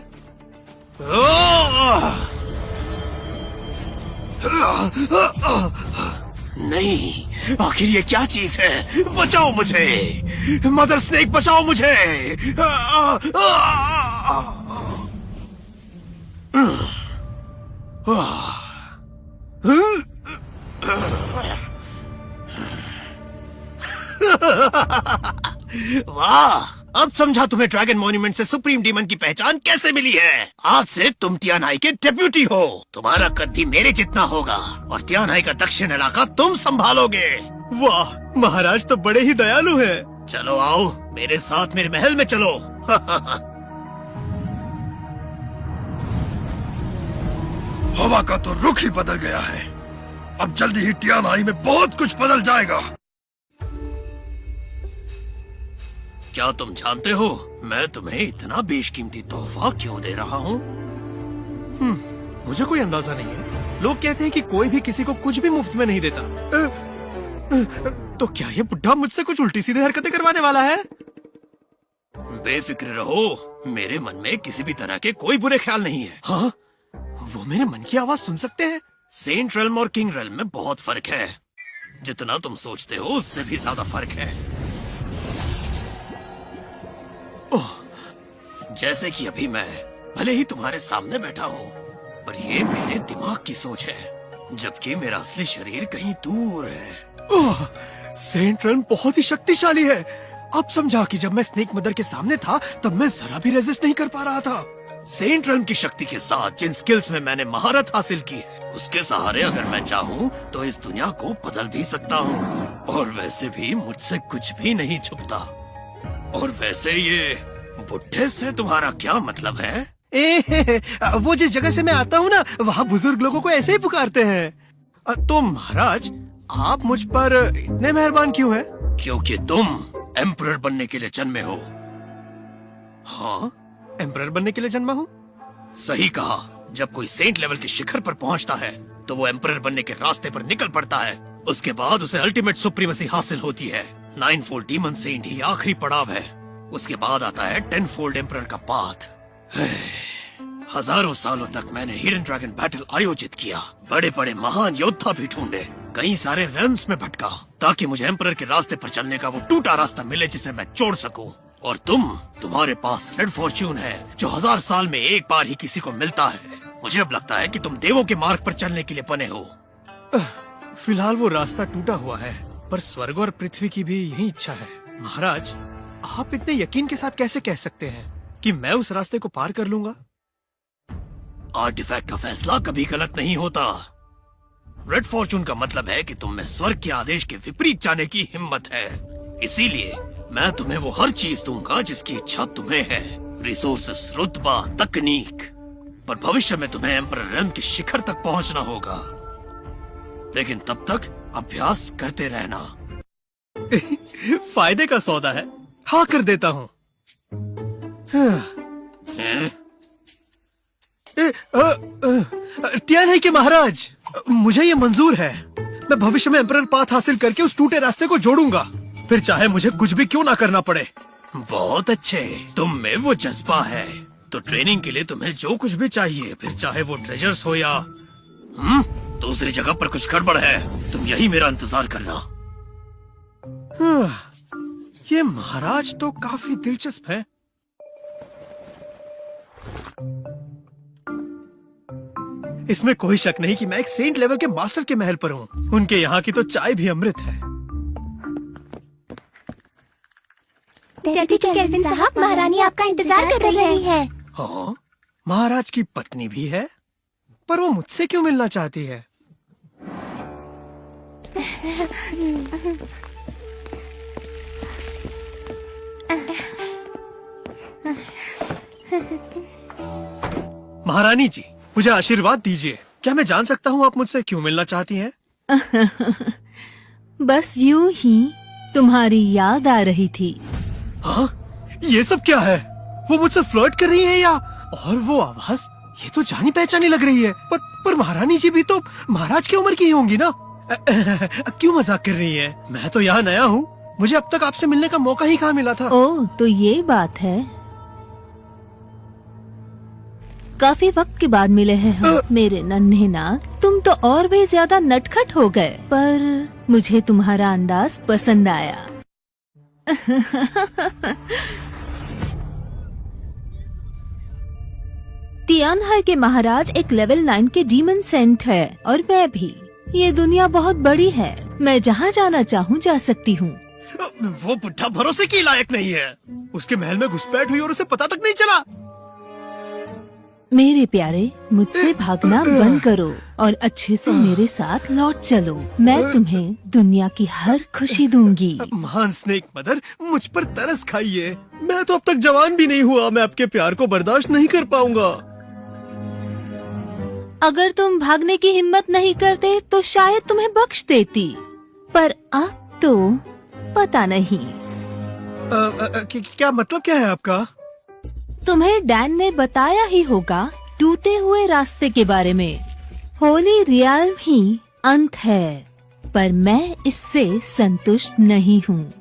नहीं, आखिर ये क्या चीज है? बचाओ मुझे, मदर स्नेक बचाओ मुझे। वाह, अब समझा तुम्हें ड्रैगन मॉन्यूमेंट से सुप्रीम डीमन की पहचान कैसे मिली है। आज से तुम टियानाई के डेप्यूटी हो। तुम्हारा कद भी मेरे जितना होगा और टियानाई का दक्षिण इलाका तुम संभालोगे। वाह, महाराज तो बड़े ही दयालु हैं। चलो आओ मेरे साथ, मेरे महल में चलो। हवा का तो रुख ही बदल गया है। अब जल्दी ही टियानाई में बहुत कुछ बदल जाएगा। क्या तुम जानते हो मैं तुम्हें इतना बेशकीमती तोहफा क्यों दे रहा हूँ? मुझे कोई अंदाजा नहीं है। लोग कहते हैं कि कोई भी किसी को कुछ भी मुफ्त में नहीं देता। तो क्या ये बुढ़ा मुझसे कुछ उल्टी सीधी हरकतें करवाने वाला है? बेफिक्र रहो, मेरे मन में किसी भी तरह के कोई बुरे ख्याल नहीं है। हाँ, वो मेरे मन की आवाज सुन सकते हैं। सेंट रेल्म और किंग रेल्म में बहुत फर्क है। जितना तुम सोचते हो उससे भी ज्यादा फर्क है। ओह, जैसे कि अभी मैं भले ही तुम्हारे सामने बैठा हूँ, पर ये मेरे दिमाग की सोच है, जबकि मेरा असली शरीर कहीं दूर है। ओह, सेंट रेल्म बहुत ही शक्तिशाली है। अब समझा कि जब मैं स्नेक मदर के सामने था तब मैं जरा भी रेजिस्ट नहीं कर पा रहा था। सेंट रेल्म की शक्ति के साथ जिन स्किल्स में मैंने महारत हासिल की है, उसके सहारे अगर मैं चाहूँ तो इस दुनिया को बदल भी सकता हूँ। और वैसे भी मुझसे कुछ भी नहीं छुपता। और वैसे ये बुढ़े से तुम्हारा क्या मतलब है? वो जिस जगह से मैं आता हूँ ना, वहाँ बुजुर्ग लोगों को ऐसे ही पुकारते हैं। तो महाराज, आप मुझ पर इतने मेहरबान क्यों हैं? क्योंकि तुम एम्परर बनने के लिए जन्मे हो। हाँ, एम्परर बनने के लिए जन्मा हूँ। सही कहा। जब कोई सेंट लेवल के शिखर पर पहुंचता है तो वो एम्परर बनने के रास्ते पर निकल पड़ता है। उसके बाद उसे अल्टीमेट सुप्रीमेसी हासिल होती है। 9-fold डीमन सेंट ही आखिरी पड़ाव है। उसके बाद आता है 10-fold एम्परर का पाथ। हजारों सालों तक मैंने हिडन ड्रैगन बैटल आयोजित किया, बड़े बड़े महान योद्धा भी ढूंढे, कई सारे रेल्म्स में भटका ताकि मुझे एम्परर के रास्ते पर चलने का वो टूटा रास्ता मिले जिसे मैं छोड़ सकूं। और तुम्हारे पास रेड फॉर्च्यून है जो 1000 साल में एक बार ही किसी को मिलता है। मुझे अब लगता है कि तुम देवों के मार्ग पर चलने के लिए बने हो। फिलहाल वो रास्ता टूटा हुआ है, पर स्वर्ग और पृथ्वी की भी यही इच्छा है। महाराज, आप इतने यकीन के साथ कैसे कह सकते हैं कि मैं उस रास्ते को पार कर लूंगा? आर्टिफैक्ट का फैसला कभी गलत नहीं होता। रेड फॉर्च्यून का मतलब है कि तुम में स्वर्ग के आदेश के विपरीत जाने की हिम्मत है। इसीलिए मैं तुम्हें वो हर चीज दूंगा जिसकी इच्छा तुम्हें है, रिसोर्सेस, रुतबा, तकनीक। पर भविष्य में तुम्हें एम्परर रेल्म के शिखर तक पहुंचना होगा, लेकिन तब तक अभ्यास करते रहना। फायदे का सौदा है, हाँ कर देता हूँ। टियान है कि महाराज, मुझे ये मंजूर है। मैं भविष्य में एम्परर पाथ हासिल करके उस टूटे रास्ते को जोड़ूंगा, फिर चाहे मुझे कुछ भी क्यों ना करना पड़े। बहुत अच्छे, तुम में वो जज्बा है, तो ट्रेनिंग के लिए तुम्हें जो कुछ भी चाहिए, फिर चाहे वो ट्रेजर्स हो या दूसरी जगह पर कुछ गड़बड़ है, तुम यही मेरा इंतजार करना। ये महाराज तो काफी दिलचस्प है। इसमें कोई शक नहीं कि मैं एक सेंट लेवल के मास्टर के महल पर हूँ। उनके यहाँ की तो चाय भी अमृत है। डेप्यूटी केल्विन साहब, महारानी आपका इंतजार कर रही है। हाँ, महाराज की पत्नी भी है, पर वो मुझसे क्यों मिलना चाहती है? महारानी जी, मुझे आशीर्वाद दीजिए। क्या मैं जान सकता हूँ आप मुझसे क्यों मिलना चाहती हैं? बस यूं ही तुम्हारी याद आ रही थी। हाँ, ये सब क्या है? वो मुझसे फ्लर्ट कर रही है या? और वो आवाज, ये तो जानी पहचानी लग रही है। पर महारानी जी भी तो महाराज की उम्र की ही होंगी ना? क्यों मजाक कर रही है? मैं तो यहाँ नया हूँ, मुझे अब तक आपसे मिलने का मौका ही कहाँ मिला था। ओह, तो ये बात है। काफी वक्त के बाद मिले हैं हम, मेरे नन्हे नाग। तुम तो और भी ज्यादा नटखट हो गए, पर मुझे तुम्हारा अंदाज पसंद आया। टियानहाई के महाराज एक लेवल 9 के डीमन सेंट है, और मैं भी। ये दुनिया बहुत बड़ी है, मैं जहाँ जाना चाहूँ जा सकती हूँ। वो बुढ़ा भरोसे के लायक नहीं है। उसके महल में घुसपैठ हुई और उसे पता तक नहीं चला। मेरे प्यारे, मुझसे भागना बंद करो और अच्छे से मेरे साथ लौट चलो। मैं तुम्हें दुनिया की हर खुशी दूंगी। महान स्नेक मदर, मुझ पर तरस खाइए। मैं तो अब तक जवान भी नहीं हुआ, मैं आपके प्यार को बर्दाश्त नहीं कर पाऊंगा। अगर तुम भागने की हिम्मत नहीं करते तो शायद तुम्हें बख्श देती, पर अब तो पता नहीं। क्या मतलब क्या है आपका? तुम्हें डैन ने बताया ही होगा टूटे हुए रास्ते के बारे में। होली रियाल्म ही अंत है, पर मैं इससे संतुष्ट नहीं हूँ।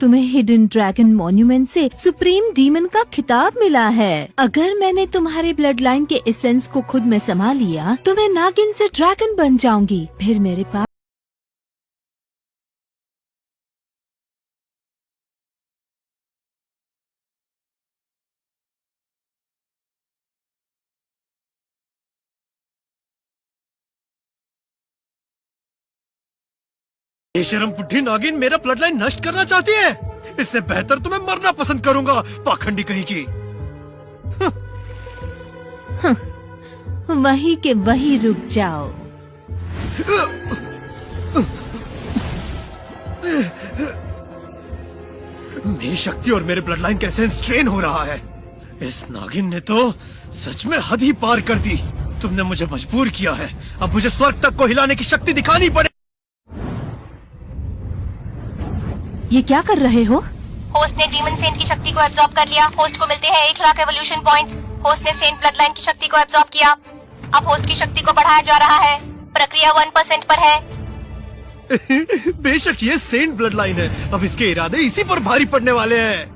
तुम्हें हिडन ड्रैगन मॉन्यूमेंट से सुप्रीम डीमन का खिताब मिला है। अगर मैंने तुम्हारे ब्लड लाइन के एसेंस को खुद में समा लिया तो मैं नागिन से ड्रैगन बन जाऊंगी। फिर मेरे पास बेशरम बुढ़ी नागिन मेरा ब्लड लाइन नष्ट करना चाहती है। इससे बेहतर तो मैं मरना पसंद करूंगा, पाखंडी कहीं की। वही के वही रुक जाओ। मेरी शक्ति और मेरे ब्लड लाइन का एसेंस स्ट्रेन हो रहा है। इस नागिन ने तो सच में हद ही पार कर दी। तुमने मुझे मजबूर किया है, अब मुझे स्वर्ग तक को हिलाने की शक्ति दिखानी पड़े। ये क्या कर रहे हो? होस्ट ने डीमन सेंट की शक्ति को एब्जॉर्ब कर लिया। होस्ट को मिलते हैं 1 लाख एवोल्यूशन पॉइंट्स। होस्ट ने सेंट ब्लड लाइन की शक्ति को एब्जॉर्ब किया। अब होस्ट की शक्ति को बढ़ाया जा रहा है। प्रक्रिया 1% पर है। बेशक ये सेंट ब्लड लाइन है, अब इसके इरादे इसी पर भारी पड़ने वाले हैं।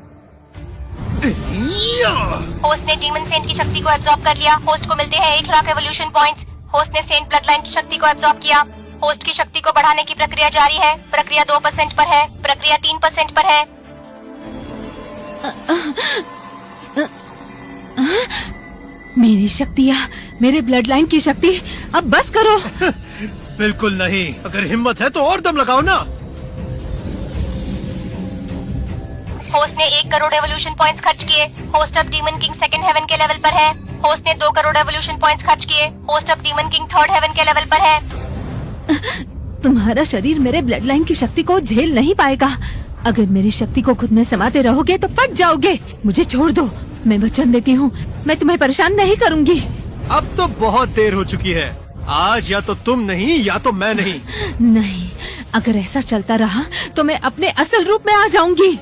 होस्ट ने डीमन सेंट की शक्ति को एब्जॉर्ब कर लिया। होस्ट को मिलते हैं 1 लाख एवोल्यूशन पॉइंट्स। होस्ट ने सेंट ब्लड लाइन की शक्ति को एब्जॉर्ब किया। होस्ट की शक्ति को बढ़ाने की प्रक्रिया जारी है। प्रक्रिया 2% पर है, प्रक्रिया 3% पर है। मेरी शक्तियाँ, मेरे ब्लड लाइन की शक्ति, अब बस करो। बिल्कुल नहीं, अगर हिम्मत है तो और दम लगाओ ना। होस्ट ने 1 करोड़ एवोल्यूशन पॉइंट्स खर्च किए। होस्ट अब डीमन किंग 2nd हेवन के लेवल पर है। होस्ट ने 2 करोड़ एवोल्यूशन पॉइंट्स खर्च किए। होस्ट अब डीमन किंग 3rd हेवन के लेवल पर है। तुम्हारा शरीर मेरे ब्लड लाइन की शक्ति को झेल नहीं पाएगा। अगर मेरी शक्ति को खुद में समाते रहोगे तो फट जाओगे। मुझे छोड़ दो, मैं वचन देती हूँ, मैं तुम्हें परेशान नहीं करूँगी। अब तो बहुत देर हो चुकी है। आज या तो तुम नहीं या तो मैं नहीं। नहीं, अगर ऐसा चलता रहा तो मैं अपने असल रूप में आ जाऊंगी।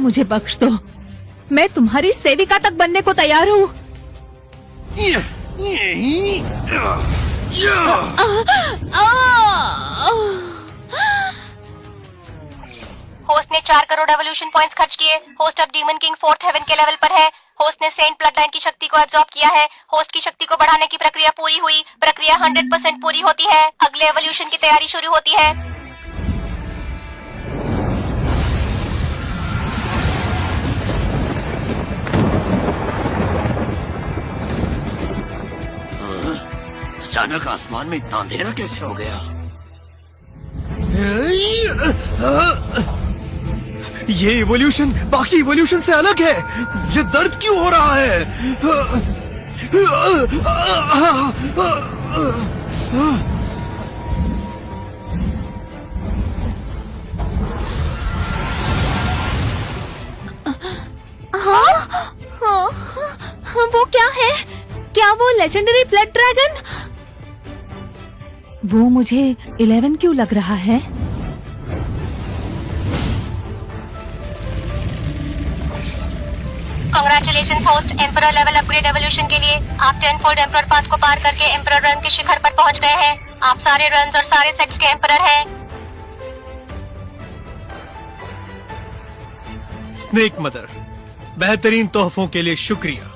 मुझे बख्श दो, मैं तुम्हारी सेविका तक बनने को तैयार हूँ। होस्ट ने 4 करोड़ एवोल्यूशन पॉइंट्स खर्च किए। होस्ट अब डीमन किंग 4th हेवन के लेवल पर है। होस्ट ने सेंट ब्लड लाइन की शक्ति को एब्जॉर्ब किया है। होस्ट की शक्ति को बढ़ाने की प्रक्रिया पूरी हुई। प्रक्रिया 100% पूरी होती है। अगले एवोल्यूशन की तैयारी शुरू होती है। अचानक आसमान में इतना अंधेरा कैसे हो गया? ये इवोल्यूशन बाकी इवोल्यूशन से अलग है। मुझे दर्द क्यों हो रहा है? वो क्या है? क्या वो लेजेंडरी फ्लड ड्रैगन? वो मुझे 11 क्यों लग रहा है? Congratulations host, emperor level upgrade evolution के लिए आप 10-fold एम्परर पाथ को पार करके एम्परर रन के शिखर पर पहुंच गए हैं। आप सारे रन्स और सारे सेक्स के एम्परर हैं। स्नेक मदर, बेहतरीन तोहफों के लिए शुक्रिया।